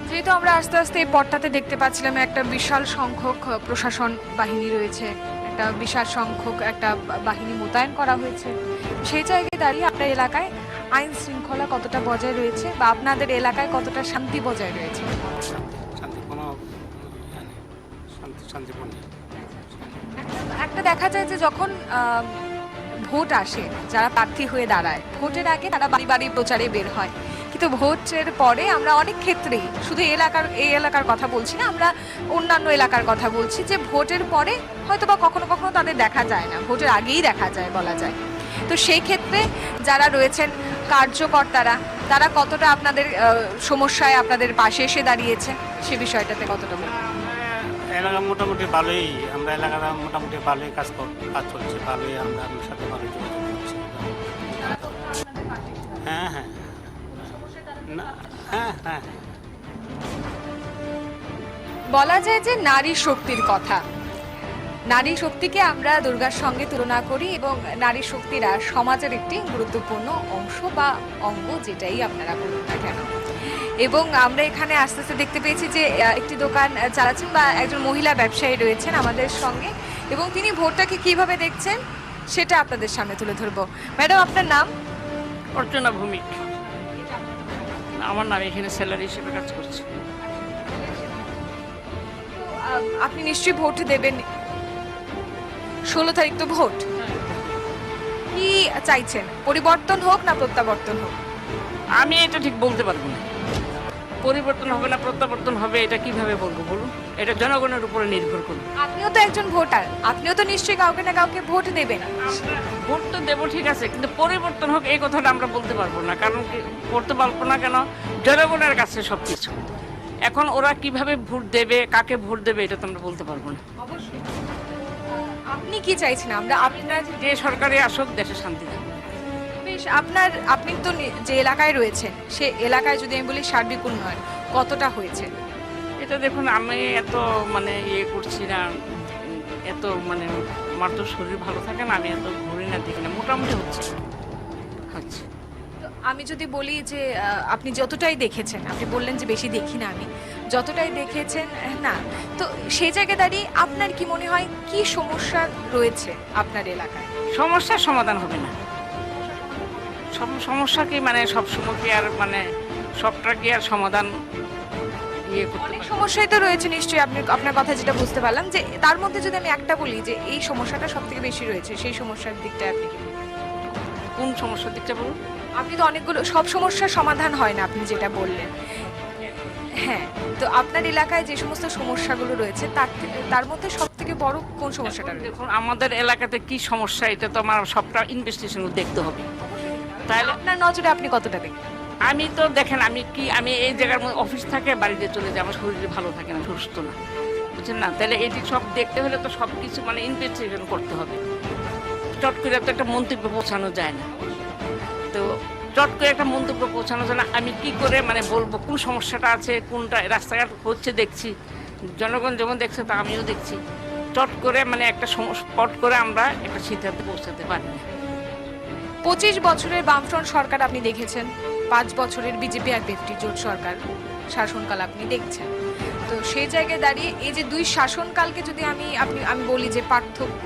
যেহেতু আমরা আস্তে আস্তে এই পথটাতে দেখতে পাচ্ছিলাম একটা বিশাল সংখ্যক প্রশাসন বাহিনী রয়েছে, একটা বিশাল সংখ্যক একটা বাহিনী মোতায়েন করা হয়েছে, সেই জায়গায় দাঁড়িয়ে আপনার এলাকায় আইন শৃঙ্খলা কতটা বজায় রয়েছে বা আপনাদের এলাকায় কতটা শান্তি বজায় রয়েছে? শান্তিপূর্ণ। একটা দেখা যায় যে যখন ভোট আসে, যারা প্রার্থী হয়ে দাঁড়ায়, ভোটের আগে তারা বাড়ি বাড়ি প্রচারে বের হয়, কিন্তু ভোটের পরে আমরা অনেক ক্ষেত্রেই, শুধু এই এলাকার কথা বলছি না, আমরা অন্যান্য এলাকার কথা বলছি, যে ভোটের পরে হয়তো বা কখনো কখনো তাদের দেখা যায় না, ভোটের আগেই দেখা যায় বলা যায়। তো সেই ক্ষেত্রে যারা রয়েছেন কার্যকর্তারা, তারা কতটা আপনাদের সমস্যায় আপনাদের পাশে এসে দাঁড়িয়েছে, সে বিষয়টাতে কতটা বলবেন? এলাকা মোটামুটি ভালোই, আমরা এলাকাটা মোটামুটি ভালোই কাজ চলছে, ভালোই আমরা আপনার সাথে ভালোই যোগাযোগ করছি। হ্যাঁ হ্যাঁ হ্যাঁ। বলা যায় যে নারী শক্তির কথা, নারী শক্তিকে আমরা দুর্গার সঙ্গে তুলনা করি এবং নারী শক্তিরা সমাজের একটি গুরুত্বপূর্ণ অংশ বা অঙ্গ, যেটাই আপনারা বলুন না কেন। এবং আমরা এখানে আস্তে আস্তে দেখতে পেয়েছি যে একটি দোকান চালাচ্ছেন বা একজন মহিলা ব্যবসায়ী রয়েছেন আমাদের সঙ্গে, এবং তিনি ভোটটাকে কিভাবে দেখছেন সেটা আপনাদের সামনে তুলে ধরবো। ম্যাডাম, আপনার নাম? অর্চনা ভূমিক। আমার নাম, এখানে স্যালারি হিসেবে কাজ করছি। আপনি নিশ্চয়ই ভোট দেবেন, 16 তারিখ তো ভোট। কি চাইছেন, পরিবর্তন হোক না প্রত্যাবর্তন হোক? আমি এটা ঠিক বলতে পারবো না, পরিবর্তন হবে না প্রত্যাবর্তন হবে এটা কিভাবে বলবো বলুন, এটা জনগণের উপরে নির্ভর করবে। আপনিও তো একজন ভোটার, আপনিও তো নিশ্চয়ই কাউকে না কাউকে ভোট দেবেন। ভোট তো দেবো ঠিক আছে, কিন্তু পরিবর্তন হোক এই কথাটা আমরা বলতে পারবো না, কারণ করতে পারবো না কেন, জনগণের কাছে সবকিছু। এখন ওরা কিভাবে ভোট দেবে, কাকে ভোট দেবে এটা তো আমরা বলতে পারবো না। অবশ্যই। আপনি কি চাইছেন? আপনার যে সরকারে আসুক দেশে শান্তি থাকবে। বেশ, আপনি তো যে এলাকায় রয়েছেন সে এলাকায় যদি আমি বলি সার্বিক উন্নয়ন কতটা হয়েছে? এটা দেখুন, আমি এত মানে ইয়ে করছি না, এত মানে আমার তো শরীর ভালো থাকে না, আমি এত ঘুরি না দেখি না, মোটামুটি হচ্ছে। তো আমি যদি বলি যে আপনি যতটাই দেখেছেন, আপনি বললেন যে বেশি দেখি না, আমি যতটাই দেখেছেন না, তো সেই জায়গায় দাঁড়িয়ে আপনার কি মনে হয় কি সমস্যা রয়েছে আপনার এলাকায়? সমস্যার সমাধান হবে না, সমস্যা কি মানে সবসময় কি আর মানে সবটা কি আর সমাধান ইয়ে করতে অনেক পারে? সমস্যাই তো রয়েছে নিশ্চয়ই, আপনার কথা যেটা বুঝতে পারলাম, যে তার মধ্যে যদি আমি একটা বলি যে এই সমস্যাটা সব থেকে বেশি রয়েছে, সেই সমস্যার দিকটা আপনি কি বলবেন? কোন সমস্যার দিকটা বলুন? আপনি তো অনেকগুলো, সব সমস্যার সমাধান হয় না আপনি যেটা বললেন। হ্যাঁ, তো আপনার এলাকায় যে সমস্ত সমস্যাগুলো রয়েছে তার মধ্যে সব থেকে বড় কোন সমস্যাটা রয়েছে? দেখুন আমাদের এলাকাতে কি সমস্যা এটা তো আমার সবটা ইনভেস্টিগেশন দেখতে হবে, তাহলে আপনার নজরে আপনি কতটা দেখেন? আমি তো দেখেন আমি এই জায়গার মধ্যে অফিস থাকে, বাড়িতে চলে যাই, আমার শরীরে ভালো থাকে না, সুস্থ না, বুঝছেন না? তাহলে এটি সব দেখতে হলে তো সব কিছু মানে ইনভেস্টিগেশন করতে হবে, চট করে তো একটা মন্তব্য পৌঁছানো যায় না। তো চট করে একটা মন্তব্য পৌঁছানো যায় না, আমি কি করে মানে বলবো কোন সমস্যাটা আছে, কোনটা রাস্তাঘাট হচ্ছে দেখছি, জনগণ যেমন দেখছে তা আমিও দেখছি, চট করে মানে একটা স্পট করে আমরা একটা সিদ্ধান্তে পৌঁছাতে পারি না। 25 বছরের বামফ্রন্ট সরকার আপনি দেখেছেন, 5 বছরের বিজেপি আর বিএফটি জোট সরকার শাসনকাল আপনি দেখছেন। তো সেই জায়গায় দাঁড়িয়ে এই যে দুই শাসনকালকে যদি আমি বলি যে পার্থক্য,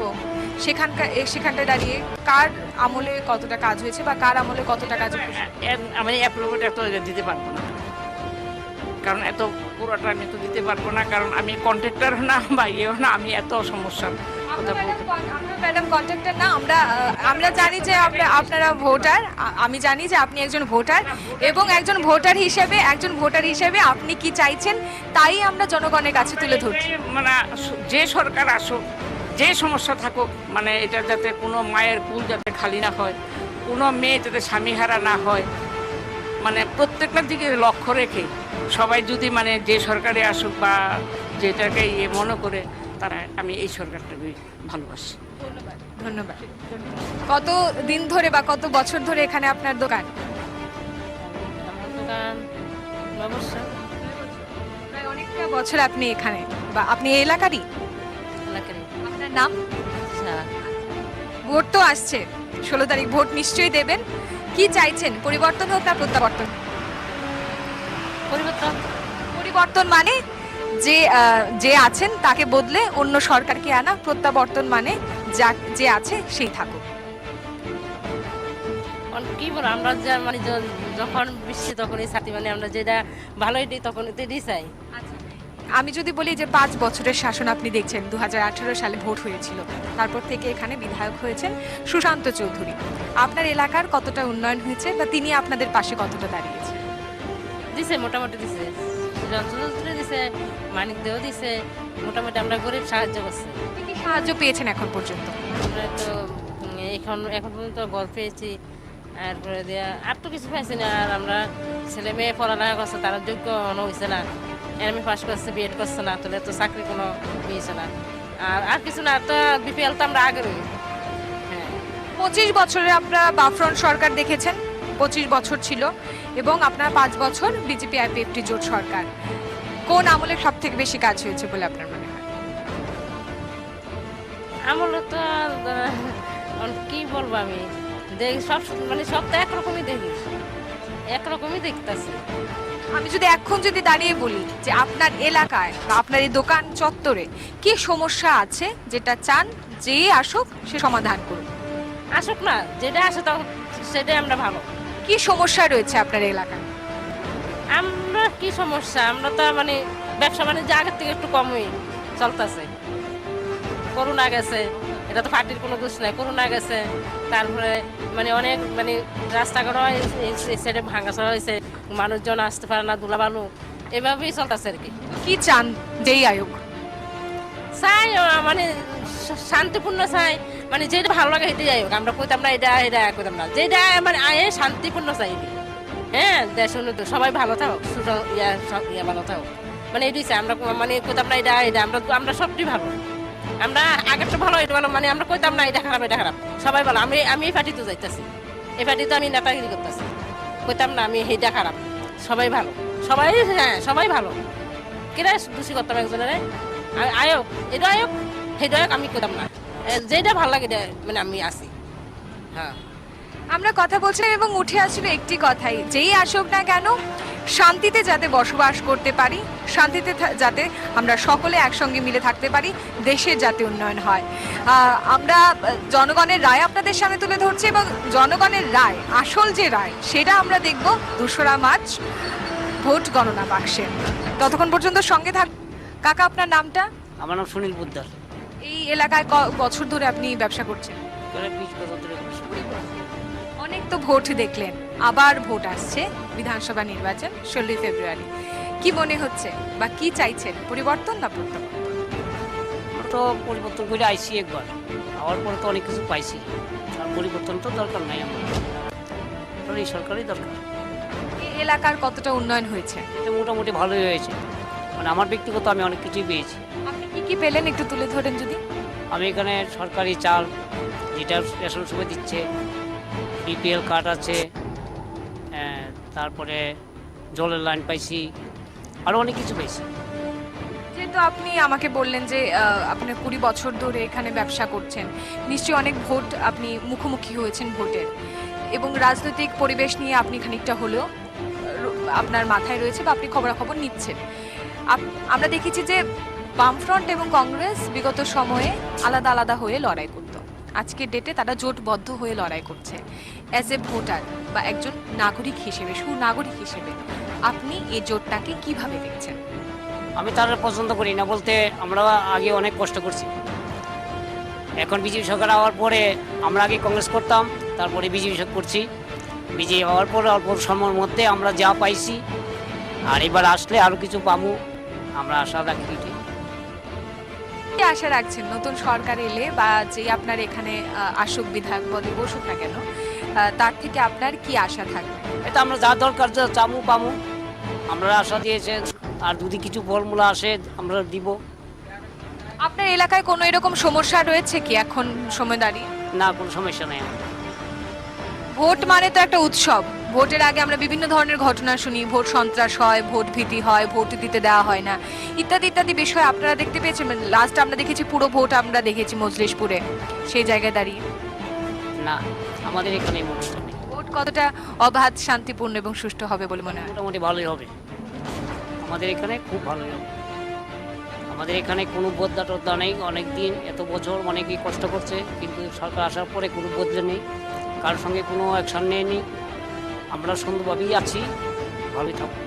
সেখানটায় দাঁড়িয়ে কার আমলে কতটা কাজ হয়েছে বা কার আমলে কতটা কাজ হয়েছে? আমি অ্যাপ্রুভেট এত দিতে পারবো না, কারণ এত পুরোটা আমি তো দিতে পারবো না, কারণ আমি কন্ট্রাক্টর না বা ইয়েও না, আমি এত সমস্যার কথা বলতে ম্যাডাম কন্ট্রাক্টর না, আমরা জানি যে আপনারা ভোটার, আমি জানি যে আপনি একজন ভোটার, এবং একজন ভোটার হিসেবে আপনি কি চাইছেন তাই আমরা জনগণের কাছে তুলে ধরছি। মানে যে সরকার আসুক, যে সমস্যা থাকুক, মানে এটা যাতে কোনো মায়ের কুল যাতে খালি না হয়, কোনো মেয়ে যাতে স্বামীহারা না হয়, মানে প্রত্যেকটা দিকে লক্ষ্য রেখে সবাই যদি মানে যে সরকারে আসুক বা যেটাকে ইয়ে মনে করে, তারা আমি এই সরকারটাকে ভালোবাসি। ধন্যবাদ। কত দিন ধরে বা কত বছর ধরে এখানে আপনার দোকান? প্রায় অনেকটা বছর আপনি এখানে, বা আপনি এই এলাকারই? আপনার নাম? ভোট তো আসছে, 16 তারিখ ভোট নিশ্চয়ই দেবেন, কি চাইছেন, পরিবর্তন হোক না প্রত্যাবর্তন? পরিবর্তন মানে যে আছেন তাকে বদলে অন্য সরকারকে আনা, প্রত্যাবর্তন মানে যে আছে সেই থাকুক। কি বলো, আমরা মানে যখন বৃষ্টি তখনই ছাতি, মানে আমরা যেটা ভালোই দিই তখন এটাই চাই। আমি যদি বলি যে 5 বছরের শাসন আপনি দেখছেন, 2018 সালে ভোট হয়েছিল, তারপর থেকে এখানে বিধায়ক হয়েছেন সুশান্ত চৌধুরী, আপনার এলাকার কতটা উন্নয়ন হয়েছে বা তিনি আপনাদের পাশে কতটা দাঁড়িয়েছে? দিছে, মোটামুটি দিছে, দিছে, মানিক দেও দিছে, মোটামুটি আমরা গরিব সাহায্য করছে। কি কি সাহায্য পেয়েছেন এখন পর্যন্ত? আমরা তো এখন পর্যন্ত ঘর পেয়েছি, তারপরে দিয়া আর তো কিছু পাইছি না, আর আমরা ছেলে মেয়ে পড়ালেখা করছে, তারা যোগ্য হয়েছে না, এমএ পাস করছে, বিএড করছে না, তাহলে তো চাকরি কোনো পেয়েছে না, আর কিছু না, তো বিপিএল তো আমরা আগে রই। হ্যাঁ, 25 বছরে আপনারা বামফ্রন্ট সরকার দেখেছেন, 25 বছর ছিল, এবং আপনারা 5 বছর বিজেপি আর বিএফটি জোট সরকার, কোন আমলে সব থেকে বেশি কাজ হয়েছে বলে আপনার মনে হয়? আমলে তো কি বলবো, আমি দেখি সব, মানে সব তো একরকমই দেখি, একরকমই দেখতেছি। আমি এখন যদি দাঁড়িয়ে বলি যে আপনার এলাকায় বা আপনার এই দোকান চত্বরে কি সমস্যা আছে যেটা চান যে আসুক সে সমাধান করুক? আসুক না, যেটা আসে তখন সেটাই আমরা ভালো। কি সমস্যা রয়েছে আপনার এলাকায়? আমরা কি সমস্যা, আমরা তো মানে ব্যবসা বাণিজ্য আগের থেকে একটু কমই, চলতেছে। করোনা গেছে, এটা তো পার্টির কোনো দোষ নাই, করোনা গেছে, তারপরে মানে অনেক মানে রাস্তাঘাট এই সাইডে ভাঙাচোরা হয়েছে, মানুষজন আসতে পারে না, ধুলাবালু, এভাবেই চলতেছে আর কি। কি চান যেই আয়োগ? চাই মানে শান্তিপূর্ণ চাই, মানে যেটা ভালো লাগে সেটাই যাই হোক, আমরা কইতাম না এটা এটা কইতাম না, যেটা মানে আয়ে শান্তিপূর্ণ চাইবি। হ্যাঁ, দেশ উন্নত, সবাই ভালো থাকুক, ইয়া ভালো থাকুক, মানে এটাই চাই আমরা, মানে কইতাম না এটা এটা, আমরা সবটাই ভালো, আমরা আগেরটা ভালো এটা ভালো, মানে আমরা কইতাম না এটা খারাপ এটা খারাপ, সবাই ভালো। আমি এই পার্টিতে যাইতেছি, এই পার্টিতে আমি নেতাগিরি করতেছি, কইতাম না আমি সেইটা খারাপ, সবাই ভালো, সবাই, হ্যাঁ সবাই ভালো। কিরা দোষী করতাম একজনের আয়োগ, এটা আয়োগ সেটা আয়োগ আমি কইতাম না, যেটা ভালো লাগে মানে আমি আছি। হ্যাঁ, আমরা কথা বলছিলাম এবং উঠে আসছিল একটি কথাই, যেই আসুক না কেন শান্তিতে যাতে বসবাস করতে পারি, শান্তিতে যাতে আমরা সকলে একসঙ্গে মিলে থাকতে পারি, দেশের যাতে উন্নয়ন হয়। আমরা জনগণের রায় আপনাদের সামনে তুলে ধরছি এবং জনগণের রায়, আসল যে রায় সেটা আমরা দেখব 2রা মার্চ ভোট গণনা বাক্সে। ততক্ষণ পর্যন্ত সঙ্গে থাক। কাকা, আপনার নামটা? আমার নাম সুনীল বুদ্দার। এই এলাকায় বছর ধরে আপনি ব্যবসা করছেন? 20 বছর ধরে। অনেক তো ভোট দেখলেন, আবার ভোট আসছে, বিধানসভা নির্বাচন 16 ফেব্রুয়ারি। কি মনে হচ্ছে বা কি চাইছেন, পরিবর্তন না প্রত্যাবর্তন? তো পরিবর্তন করে আইসি একবার, আবার পরে তো অনেক কিছু পাইছি, আর পরিবর্তন তো দরকার নাই, আমার এই সরকারই দরকার। এই এলাকার কতটা উন্নয়ন হয়েছে? এটা মোটামুটি ভালোই হয়েছে, মানে আমার ব্যক্তিগত আমি অনেক কিছুই পেয়েছি। আপনি কি কি পেলেন একটু তুলে ধরেন যদি। আমি এখানে সরকারি চাল, যেটা রেশন সময় দিচ্ছে, বিপিএল কার্ড আছে, তারপরে জলের লাইন পাইছি, আরও অনেক কিছু পাইছি। যেহেতু আপনি আমাকে বললেন যে আপনি 20 বছর ধরে এখানে ব্যবসা করছেন, নিশ্চয়ই অনেক ভোট আপনি মুখোমুখি হয়েছেন ভোটের, এবং রাজনৈতিক পরিবেশ নিয়ে আপনি খানিকটা হলেও আপনার মাথায় রয়েছে বা আপনি খবরাখবর নিচ্ছেন। আমরা দেখেছি যে বামফ্রন্ট এবং কংগ্রেস বিগত সময়ে আলাদা আলাদা হয়ে লড়াই করত, আজকের ডেটে তারা জোটবদ্ধ হয়ে লড়াই করছে। অ্যাজ এ ভোটার বা একজন নাগরিক হিসেবে, সুনাগরিক হিসেবে আপনি এই জোটটাকে কিভাবে দেখছেন? আমি তারা পছন্দ করি না বলতে, আমরা আগে অনেক কষ্ট করছি, এখন বিজেপি সরকার হওয়ার পরে, আমরা আগে কংগ্রেস করতাম, তারপরে বিজেপি করছি, বিজেপি হওয়ার পরে অল্প সময়ের মধ্যে আমরা যা পাইছি, আর এবার আসলে আরও কিছু পাবো, আমরা আশা রাখি। কি আশা রাখছেন নতুন সরকার এলে বা যে আপনার এখানে আসুক, বিধায়ক পদে বসুক না কেন, তার থেকে আপনার কি আশা থাকবে? এটা আমরা যা দরকার যা চামু পামু, আমরা আশা দিয়েছে, আর যদি কিছু ফলমূল আসে আমরা দিব। আপনার এলাকায় কোনো এরকম সমস্যা রয়েছে কি এখন সময় দাঁড়িয়ে? না, কোনো সমস্যা নেই। ভোট মানে তো একটা উৎসব, ভোটের আগে আমরা বিভিন্ন ধরনের ঘটনা শুনি, ভোট সন্ত্রাস হয়, ভোট ভীতি হয়, ভোট দিতে দেওয়া হয় না, ইত্যাদি ইত্যাদি বিষয় আপনারা দেখতে পেয়েছেন? লাস্ট আমরা দেখেছি পুরো ভোট আমরা দেখেছি মজলিশপুরে, সেই জায়গায় দাঁড়িয়ে। না, আমাদের এখানে এই ব্যবস্থা নেই। ভোট কতটা অবাধ, শান্তিপূর্ণ এবং সুষ্ঠু হবে বলে মনে হয়? মোটামুটি ভালোই হবে, আমাদের এখানে খুব ভালোই হবে। আমাদের এখানে কোনো বদলা টদলা নেই, অনেক দিন এত বছর অনেকেই কষ্ট করছে, কিন্তু সরকার আসার পরে কোনো বদলে নেই, কারোর সঙ্গে কোনো অ্যাকশন নেয়নি, আমরা সুন্দরভাবেই আছি, ভালোই থাকবো।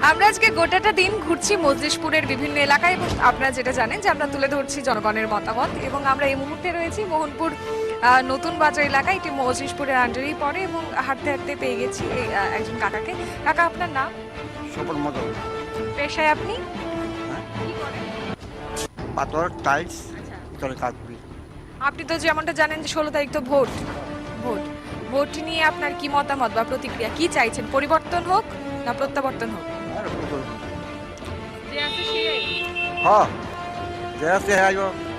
আমরা আজকে গোটাটা দিন ঘুরছি মজলিশপুরের বিভিন্ন এলাকায় এবং আপনারা যেটা জানেন যে আমরা তুলে ধরছি জনগণের মতামত, এবং আমরা এই মুহূর্তে রয়েছি মোহনপুর নতুন বাজার এলাকায়, এটি মজলিশপুরের আন্ডারেই পড়ে, এবং হাঁটতে হাঁটতে পেয়ে গেছি একজন কাকাকে। কাকা, আপনার নাম? সফল মতো। পেশায় আপনি কি করেন? পাথর টাইলস ভিতরে কাজ করি। আপনি তো যেমনটা জানেন যে 16 তারিখ তো ভোট, ভোট নিয়ে আপনার কি মতামত বা প্রতিক্রিয়া, কি চাইছেন? পরিবর্তন হোক না প্রত্যাবর্তন হোক? হ্যাঁ, যে আছে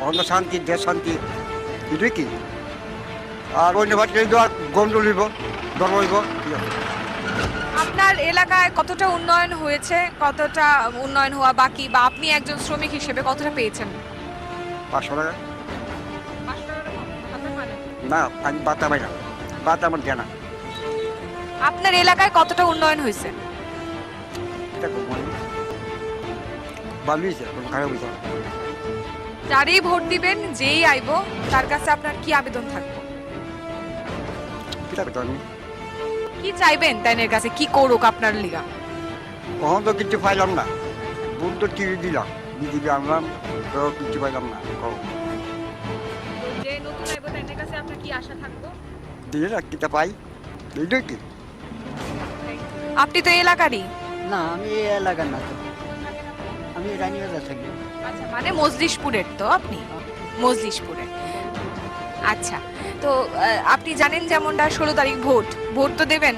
অন্য শান্তি, দেশ শান্তি, এটাই কি। আর অন্য ভাষা গন্ধ লইব, ধর্ম হইব। আপনার এলাকায় কতটা উন্নয়ন হয়েছে, কতটা উন্নয়ন হওয়া বাকি, বা আপনি একজন শ্রমিক হিসেবে কতটা পেয়েছেন? 500 টাকা। না, আমি বাতা পাই না, বাতা আমার দেয় না। আপনার এলাকায় কতটা উন্নয়ন হয়েছে? ভালো হয়েছে, কোনো খারাপ হয়েছে। যারই ভোট দিবেন, যেই আইব, তার কাছে আপনার কি আবেদন থাকবে? কি চাইবেন তাইনের কাছে, কি করুক আপনার লিগা? কখন তো কিছু পাইলাম না, ভোট তো টিভি দিলাম, বিজেপি আনলাম তো কিছু পাইলাম না যে নতুন আইবো তাইনের কাছে আপনার কি আশা থাকবো? দিয়ে রাখতে পাই এইটাই কি আপনি তো এই এলাকারই। না আমি এই এলাকার না তো, আমি রানীবাজার থাকি। আচ্ছা, মানে মজলিশপুরের তো আপনি? মজলিশপুরে। আচ্ছা, তো আপনি জানেন যেমনটা 16 তারিখ ভোট, ভোট তো দেবেন?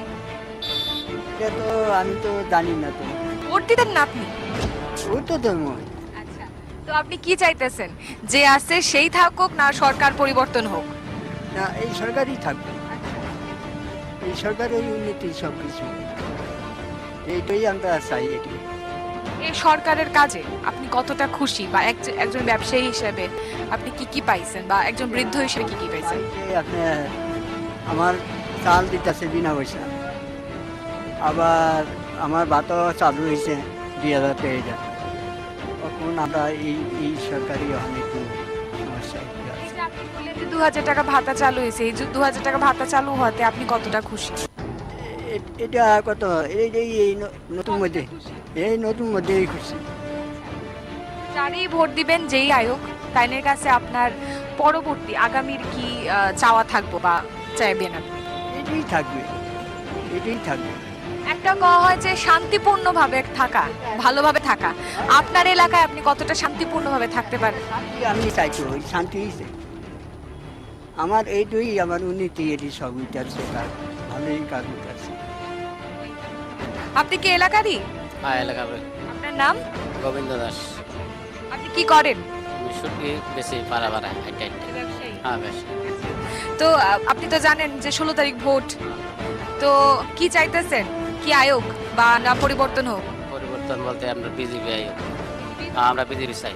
এটা তো আমি তো জানি না তো, ভোট দিবেন না আপনি? ওই তো দেবো। আচ্ছা, তো আপনি কি চাইতেছেন, যে আছে সেই থাকুক না সরকার পরিবর্তন হোক? না, এই সরকারই থাকবে, এই সরকারের উন্নতি সব কিছু, এইটাই আমরা চাই। এটি এই সরকারের কাজে আপনি কতটা খুশি, বা একজন ব্যবসায়ী হিসেবে আপনি কি কি পাইছেন, বা একজন বৃদ্ধ হিসেবে কি কি পাইছেন? আপনার আমার চাল দিতেছে বিনা পয়সা, আবার আমার ভাতও চালু হয়েছে 2000 টাকা। তখন আমরা এই সরকারি অনেক সমস্যা। এই যে আপনি বললেন যে 2000 টাকা ভাতা চালু হয়েছে, এই যে 2000 টাকা ভাতা চালু হতে আপনি কতটা খুশি? এটা কত এই নতুন মধ্যে, এই নতুন মধ্যেই খুশি। যারই ভোট দিবেন, যেই আয়োগ, তাইনের কাছে আপনার পরবর্তী আগামীর কি চাওয়া থাকবো বা চাইবেন আপনি? এটাই থাকবে, এটাই থাকবে। একটা কথা হয় যে শান্তিপূর্ণভাবে থাকা, ভালোভাবে থাকা। আপনার এলাকায় আপনি কতটা শান্তিপূর্ণভাবে থাকতে পারেন? আমি চাইছি ওই শান্তি, আমার এইটাই আমার উন্নতি, এটি সব উঠাচ্ছে, কাজ ভালোই কাজ উঠাচ্ছে। আপনি কি এলাকারই? হ্যাঁ, এলাকা। আপনার নাম? গোবিন্দ দাস। আপনি কি করেন? সুটকি বেশি পাড়া পাড়া হাইটে হাইটে। হ্যাঁ, বেশ। তো আপনি তো জানেন যে 16 তারিখ ভোট, তো কি চাইতেছেন, কি আয়োগ বা না পরিবর্তন হোক? পরিবর্তন বলতে আমরা বিজেপি আই, আমরা বিজেপি চাই।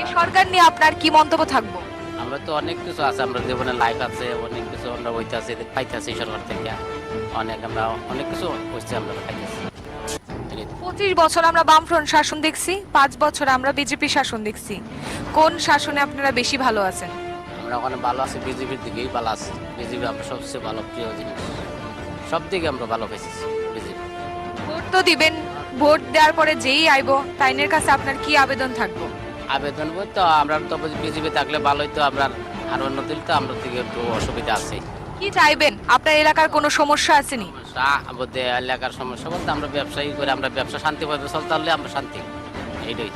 এই সরকার নিয়ে আপনার কি মন্তব্য থাকবো? আমরা তো অনেক কিছু আছে, আমরা জীবনে লাইফ আছে, অনেক কিছু আমরা হইতেছি পাইতেছি সরকার থেকে, আমরা অনেক কিছু হচ্ছে, আমরা পাইতেছি। 25 বছর আমরা বামফ্রন্ট শাসন দেখছি, 5 বছর আমরা বিজেপি শাসন দেখছি। কোন শাসনে আপনারা বেশি ভালো আছেন? আমরা ওখানে ভালো আছি, বিজেপির দিকেই ভালো আছি। বিজেপি আমরা সবচেয়ে ভালো প্রিয় জিনিস, সব দিকে আমরা ভালো পেয়েছি বিজেপি। ভোট তো দিবেন, ভোট দেওয়ার পরে যেই আইবো তাইনের কাছে আপনার কি আবেদন থাকবো? আবেদন বই তো আমরা তো বিজেপি থাকলে ভালোই, তো আমরা আর অন্য দিল তো আমরা দিকে একটু অসুবিধা আছে। কি চাইবেন? আপনার এলাকার কোনো সমস্যা আসেনি? আমাদের এলাকার সমস্যা বলতে আমরা ব্যবসায়ী করে, আমরা ব্যবসা শান্তিভাবে চলতে হলে আমরা শান্তি, এইটাই।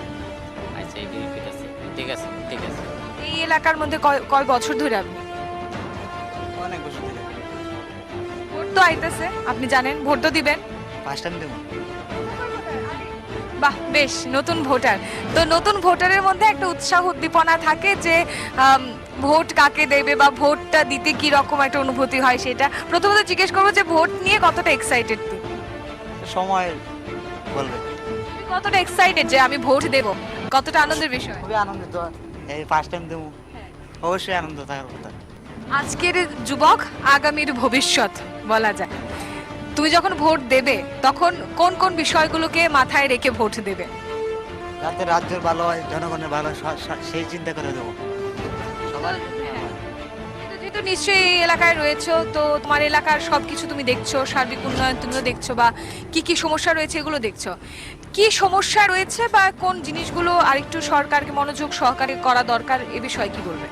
আচ্ছা, এইটাই ঠিক আছে, ঠিক আছে, ঠিক আছে। এই এলাকার মধ্যে কয় বছর ধরে আপনি? অনেক বছর ধরে। ভোট তো আইতেছে, আপনি জানেন, ভোট তো দিবেন? 5 টাইম দেবো। বাহ, বেশ, নতুন ভোটার। তো নতুন ভোটারের মধ্যে একটা উৎসাহ উদ্দীপনা থাকে যে ভোট কাকে দেবে বা ভোটটা দিতে কি রকম একটা অনুভূতি হয়, সেটা প্রথমত জিজ্ঞেস করবো যে ভোট নিয়ে কতটা এক্সাইটেড তুই? সময় বলবে। তুই কতটা এক্সাইটেড যে আমি ভোট দেব? কতটা আনন্দের বিষয়? খুবই আনন্দিত, এই 5 টাইম দেবো, অবশ্যই আনন্দ থাকার কথা। আজকের যুবক আগামীর ভবিষ্যৎ বলা যায়। তুমি যখন ভোট দেবে তখন কোন কোন বিষয়গুলোকে মাথায় রেখে ভোট দেবে? যাতে রাজ্যের ভালো হয়, জনগণের ভালো হয়, সেই চিন্তা করে দেবো সবার। কিন্তু যেহেতু নিশ্চয়ই এই এলাকায় রয়েছো, তো তোমার এলাকার সবকিছু তুমি দেখছো, সার্বিক উন্নয়ন তুমিও দেখছো, বা কি কি সমস্যা রয়েছে এগুলো দেখছো। কি সমস্যা রয়েছে বা কোন জিনিসগুলো আরেকটু সরকারকে মনোযোগ সহকারে করা দরকার, এ বিষয়ে কি বলবে?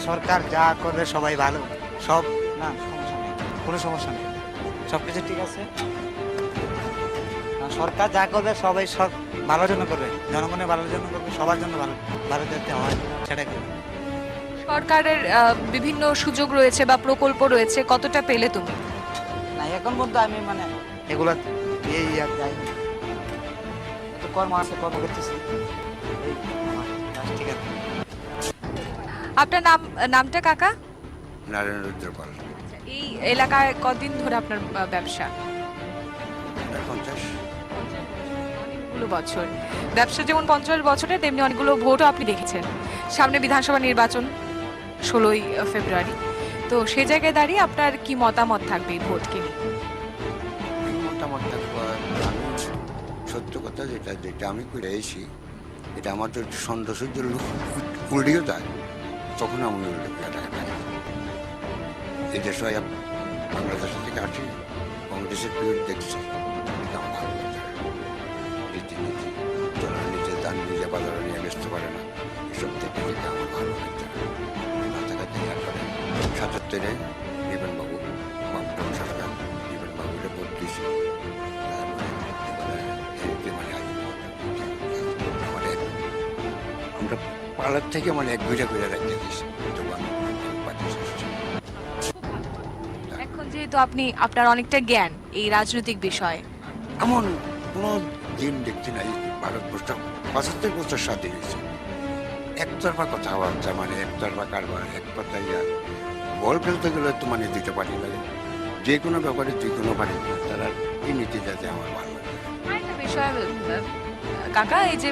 সরকার যা করবে সবাই ভালো, সব না সমস্যা নেই, কোনো সমস্যা নেই, সব কিছু ঠিক আছে। সরকার যা করবে সবাই সব ভালোর জন্য করবে, জনগণের ভালোর জন্য করবে, সবার জন্য ভালো ভালো যাতে হয় সেটাই করবে। সরকারের বিভিন্ন সুযোগ রয়েছে বা প্রকল্প রয়েছে, কতটা পেলে তুমি? না, এখন পর্যন্ত আমি মানে এগুলো এই আর যাই তো কর্ম আছে, কর্ম করতেছি, এই আমার কাজ ঠিক আছে। আপনার নামটা কাকা? নারায়ণ রুদ্রপাল। এই এলাকায় কতদিন ধরে আপনার ব্যবসা? 50। অনেকগুলো বছর ব্যবসা, যেমন 50 বছরে, তেমনি অনেকগুলো ভোটও আপনি দেখেছেন। সামনে বিধানসভা নির্বাচন 16ই ফেব্রুয়ারি, তো সে জায়গায় দাঁড়িয়ে আপনার কি মতামত থাকবে এই ভোটকে নিয়ে? মতামত থাকবো, আমি সত্য কথা যেটা যেটা আমি করে এসেছি, এটা আমার তো সন্দেহের লোক উল্টিও যায়, তখন আমি টাকা পাই। এই দেশে বাংলাদেশের থেকে আসি, কংগ্রেসের পিরিয়ড দেখছি, এটা আমার ভালো লাগে এই জিনিস। গিয়ে বাজারে নিয়ে বেচতে পারে না, এসব থেকে আমার ভালো লাগছে না। কাছাকাছি তারপরে ৭৭-এ নিবেনবাবু বামপন সরকার নিবেনবাবুরে ভোট দিয়েছি। তারপরে মানে আমরা পাড়ার থেকে মানে এক ঘুরে ঘুরে রাখতে দিয়েছি। এখন যেহেতু আপনার অনেকটা জ্ঞান এই রাজনৈতিক বিষয়ে, এমন কোনো দিন দেখছি না ভারতবর্ষ ৭৫ বছর স্বাধীন হয়েছে, একতরফা কথাবার্তা মানে একতরফা কারবার, এক কথায় বল খেলতে গেলে তো মানে দুটো পার্টি লাগে, যে কোনো ব্যাপারে যে কোনো পার্টি তারা এই নীতি যাতে আমার ভালো লাগে। আরেকটা বিষয় কাকা, এই যে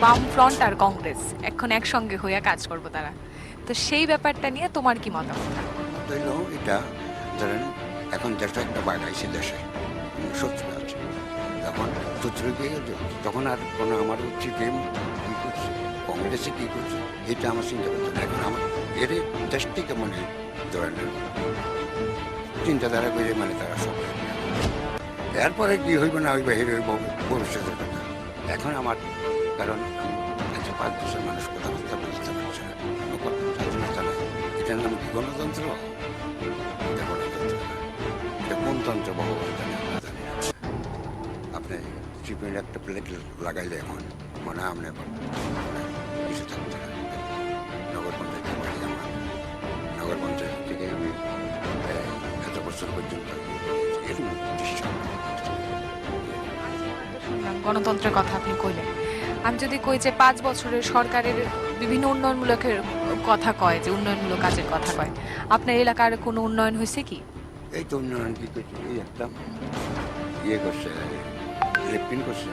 বাম ফ্রন্ট আর কংগ্রেস এখন একসঙ্গে হইয়া কাজ করবো তারা, তো সেই ব্যাপারটা নিয়ে তোমার কি মতামত? হইল এটা ধরেন এখন দেশটা একটা বাগাইছে, দেশে শত্রু আছে, তখন শত্রুকে তখন আর কোনো আমার সিপিএম কী করছে, কংগ্রেসে কী করছে এটা আমার চিন্তা করতে না। এখন আমার এর দেশ থেকে মানে ধরেন চিন্তাধারা করে মানে তারা সব এরপরে কী হইবে না হইবে হেরে হইব ভবিষ্যতের কথা। এখন আমার কারণ আমি 5 বছর মানুষ কথাবার্তা বুঝতে পারছে না, স্বাধীনতা নাই, এটার নাম কি গণতন্ত্র? এটা গণতন্ত্র না, এটা কোন তন্ত্র ভগবান জানে, আমরা জানি না। আপনি চিপের একটা প্লেট লাগাইলে এখন মনে হয় আপনার কিছু থাকছে না। নগর পঞ্চায়েতের বাড়ি আমার, নগর পঞ্চায়েত থেকে আমি এত বছর পর্যন্ত এরকম দৃশ্য শুনলাম গণতন্ত্রের কথা আপনি কইলেন। আমি যদি কই যে 5 বছরের সরকারের বিভিন্ন উন্নয়নমূলক কথা কয়, যে উন্নয়নমূলক কাজের কথা কয়, আপনার এলাকার কোনো উন্নয়ন হয়েছে কি? এই তো উন্নয়ন কি করছে, এই একটা ইয়ে করছে, লেফটিন করছে,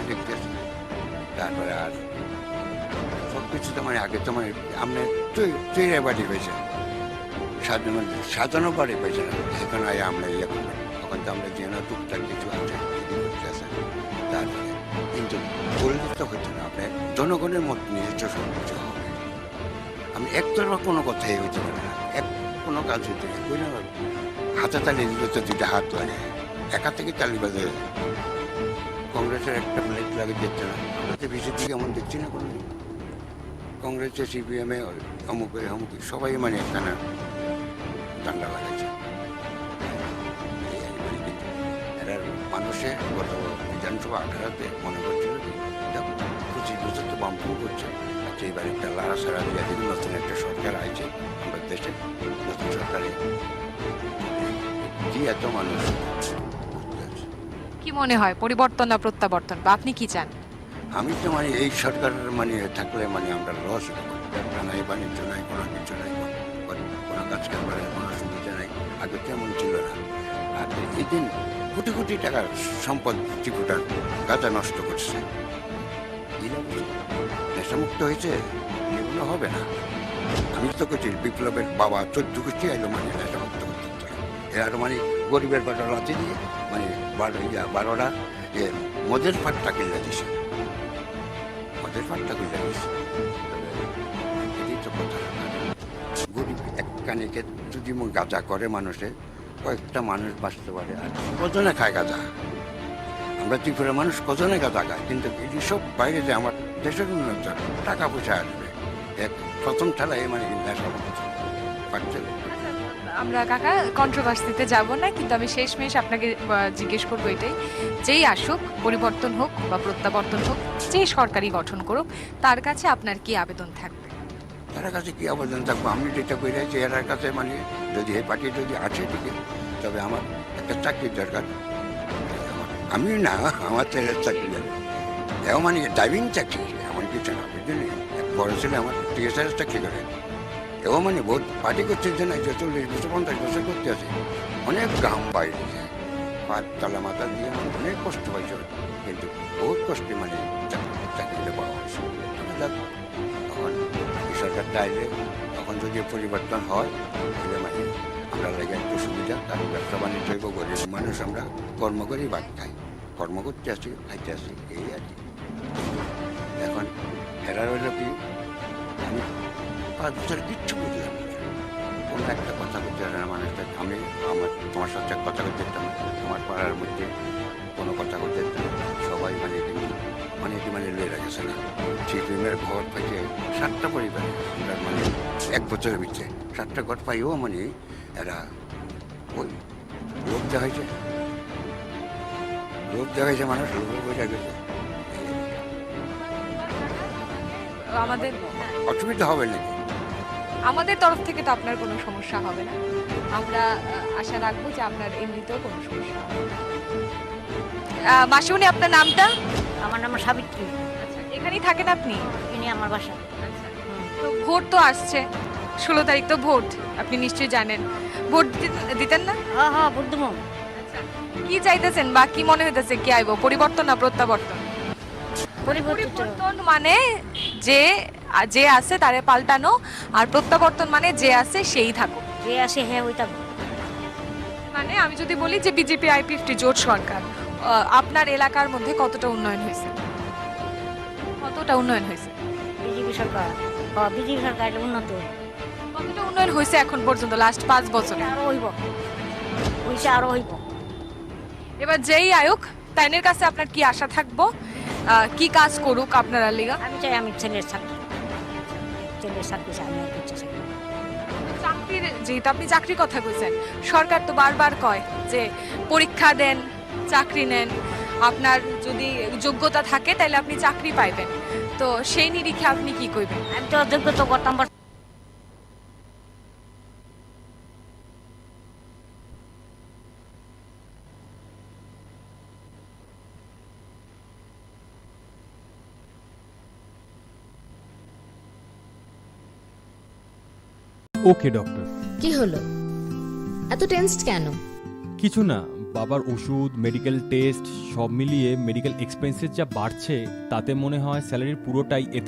দেখতেছে। তারপরে আর সব কিছু তো মানে আগে তো মানে আপনি তৈরি বাড়ি হয়েছে, সাজানো বাড়ি হয়েছে না, সেখানে আমরা ইয়ে করবেন, তখন তো আমরা যেন টুকটাক কিছু আছে করতে আসেন। তারপরে কিন্তু বললে তো হইতো না, আপনার জনগণের মত নিজস্ব সব কিছু হবে। আমি একতরফা কোনো কথাই হইতে পারে না, কোনো কাজ হইতে না, কই না হাতে তালি দিলে তো 2টা হাত লাগে, একা থেকে তালি বাজে। কংগ্রেসের একটা প্লেট লাগে দেখছে না, আমরা তো বিশেষ দিকে এমন দেখছি না কোনো। কংগ্রেসে সিপিএমে অমুকে অমুকে সবাই মানে একখানা ডান্ডা লাগাইছে। এরা মানুষে গত বিধানসভা 18-তে মনে করছিল যে 25 বছর তো বামফ্রন্ট করছে, আচ্ছা এবার একটা লাড়া সারা দিয়ে দিন, নতুন একটা সরকার আইছে আমরা দেশে, নতুন সরকারে কি এত মানুষ কি মনে হয় পরিবর্তন না প্রত্যাবর্তন, বা আপনি কি চান? আমি তো মানে এই সরকারের মানে থাকলে মানে আমরা লস ব্যবসা নাই, বাণিজ্য নাই, কোনো কিছু নাই, কোনো কাজ কারবারের কোনো সুবিধা নাই, আগে তেমন ছিল না। আর এই দিন কোটি কোটি টাকার সম্পদ ত্রিপুটার গাঁজা নষ্ট করছে, নেশামুক্ত হয়েছে, এগুলো হবে না। আমি তো করছি বিপ্লবের বাবা 14 গোষ্ঠী আইলো মানে নেশামুক্ত করতে, এর মানে গরিবের বাটা লাচি দিয়ে মানে 12টা মদের ফাটটা কিনে দিছে, মদের ফাটটা কিনে দিছে। এটাই তো কথা, গরিব এক কানিকে যদি গাঁজা করে মানুষে, কয়েকটা মানুষ বাঁচতে পারে। আর কজনে খায় গাঁজা, আমরা ত্রিপুরা মানুষ কজনে গাঁজা খায়, কিন্তু এটি সব বাইরে যে আমার দেশের উন্নত টাকা পয়সা আসবে, এক প্রথম ঠেলায় মানে নেশা পাচ্ছে। আমরা কাকা কন্ট্রোভার্সিতে যাব না, কিন্তু আমি শেষমেশ আপনাকে জিজ্ঞেস করবো এটাই, যেই আসুক, পরিবর্তন হোক বা প্রত্যাবর্তন হোক, যে সরকারি গঠন করুক, তার কাছে আপনার কি আবেদন থাকবে? তার কাছে কি আবেদন থাকবো, আমি যেটা করে আছি এর কাছে মানে যদি এই পার্টি যদি আছে ঠিক, তবে আমার একটা চাকরির দরকার। আমি না, আমার ছেলের চাকরি দরকার, এও মানে ড্রাইভিং চাকরি, এমন কিছু না, বুঝলি। বড় ছেলে আমার টিএসআর চাকরি করে, এও মানে বহুত পার্টি করছে যে না, 40 বছর 50 বছর করতে আছে, অনেক গাম বাইরে, 5 তলা মাথা দিয়ে অনেক কষ্ট পাইছে, কিন্তু বহুত কষ্টে মানে চাকরিটা পাওয়া হয়েছে। তখন সরকারটা আইলে তখন যদি পরিবর্তন হয় তাহলে মানে আমরা লাগে একটু সুবিধা, কারণ ব্যবসা বাণিজ্য হইব, গরিব মানুষ আমরা কর্ম করি ভাত খাই, কর্ম করতে আসি, খাইতে আসি, এই আর কি। এখন ফেরার হইল কি, আমি 5 বছর কিচ্ছু বুঝলাম না, কোনো একটা কথা বলতে পারে না মানুষটা। আমি তোমার সাথে কথা বলতে পারতাম না, তোমার পাড়ার মধ্যে কোনো কথা বলতে পারতাম না, সবাই মানে কিন্তু মানে এটি মানে লয়ে রাখেছে না সিপিএমের ঘর পাইছে 7টা পরিবার মানে 1 বছরের ভিতরে 7টা ঘর পাইও মানে এরা ওই লোক দেখাইছে মানুষ লোক বোঝা গেছে আমাদের অসুবিধা হবে নাকি আমাদের তরফ থেকে তো আপনার কোনো সমস্যা হবে না, আমরা আশা রাখবো যে আপনার এমনিতেও কোনো সমস্যা হবে না। মাসিমণি, আপনার নামটা? আমার নাম সাবিত্রী। আচ্ছা, এখানেই থাকেন আপনি? ইনি আমার বাসা। তো ভোট তো আসছে, 16 তারিখ তো ভোট, আপনি নিশ্চয়ই জানেন। ভোট দিতেন না? হ্যাঁ হ্যাঁ, ভোট দেবো। কি চাইতেছেন বা কি মনে হইতেছে কি আইব, পরিবর্তন না প্রত্যাবর্তন? পরিবর্তন মানে যে আছে তারে পাল্টানো, আর প্রত্যাবর্তন মানে যে আছে সেই থাকুক। যে আসে হ্যাঁ ওই থাকুক। মানে আমি যদি বলি যে বিজেপি আইপিএফটি জোট সরকার, আপনার এলাকার মধ্যে কতটা উন্নয়ন হয়েছে? কতটা উন্নয়ন হয়েছে? বিজেপি সরকার, বিজেপি সরকার উন্নত। কতটা উন্নয়ন হয়েছে এখন পর্যন্ত লাস্ট 5 বছরে? আরো হইব, হইছে আরো হইব। এবার যেই আয়োগ তাইনের কাছে আপনার কি আশা থাকবো, কি কাজ করুক আপনারা লিগা? আমি চাই আমি ছেলের চাকরি চাই, আমি আর কিছু চাই না। চাকরির, যেহেতু আপনি চাকরির কথা বলছেন, সরকার তো বারবার কয় যে পরীক্ষা দেন, চাকরি নেন, আপনার যদি যোগ্যতা থাকে তাহলে আপনি চাকরি পাইবেন, তো সেই নিরিখে আপনি কি করবেন? আমি তো যোগ্যতা করতাম। ওকে ডক্টর। কি হলো, এত টেনসড কেন? কিছু না, বাবার ওষুধ, মেডিকেল টেস্ট সব মিলিয়ে মেডিকেল এক্সপেন্সেস যা বাড়ছে তাতে মনে হয় স্যালারির পুরোটাই এতে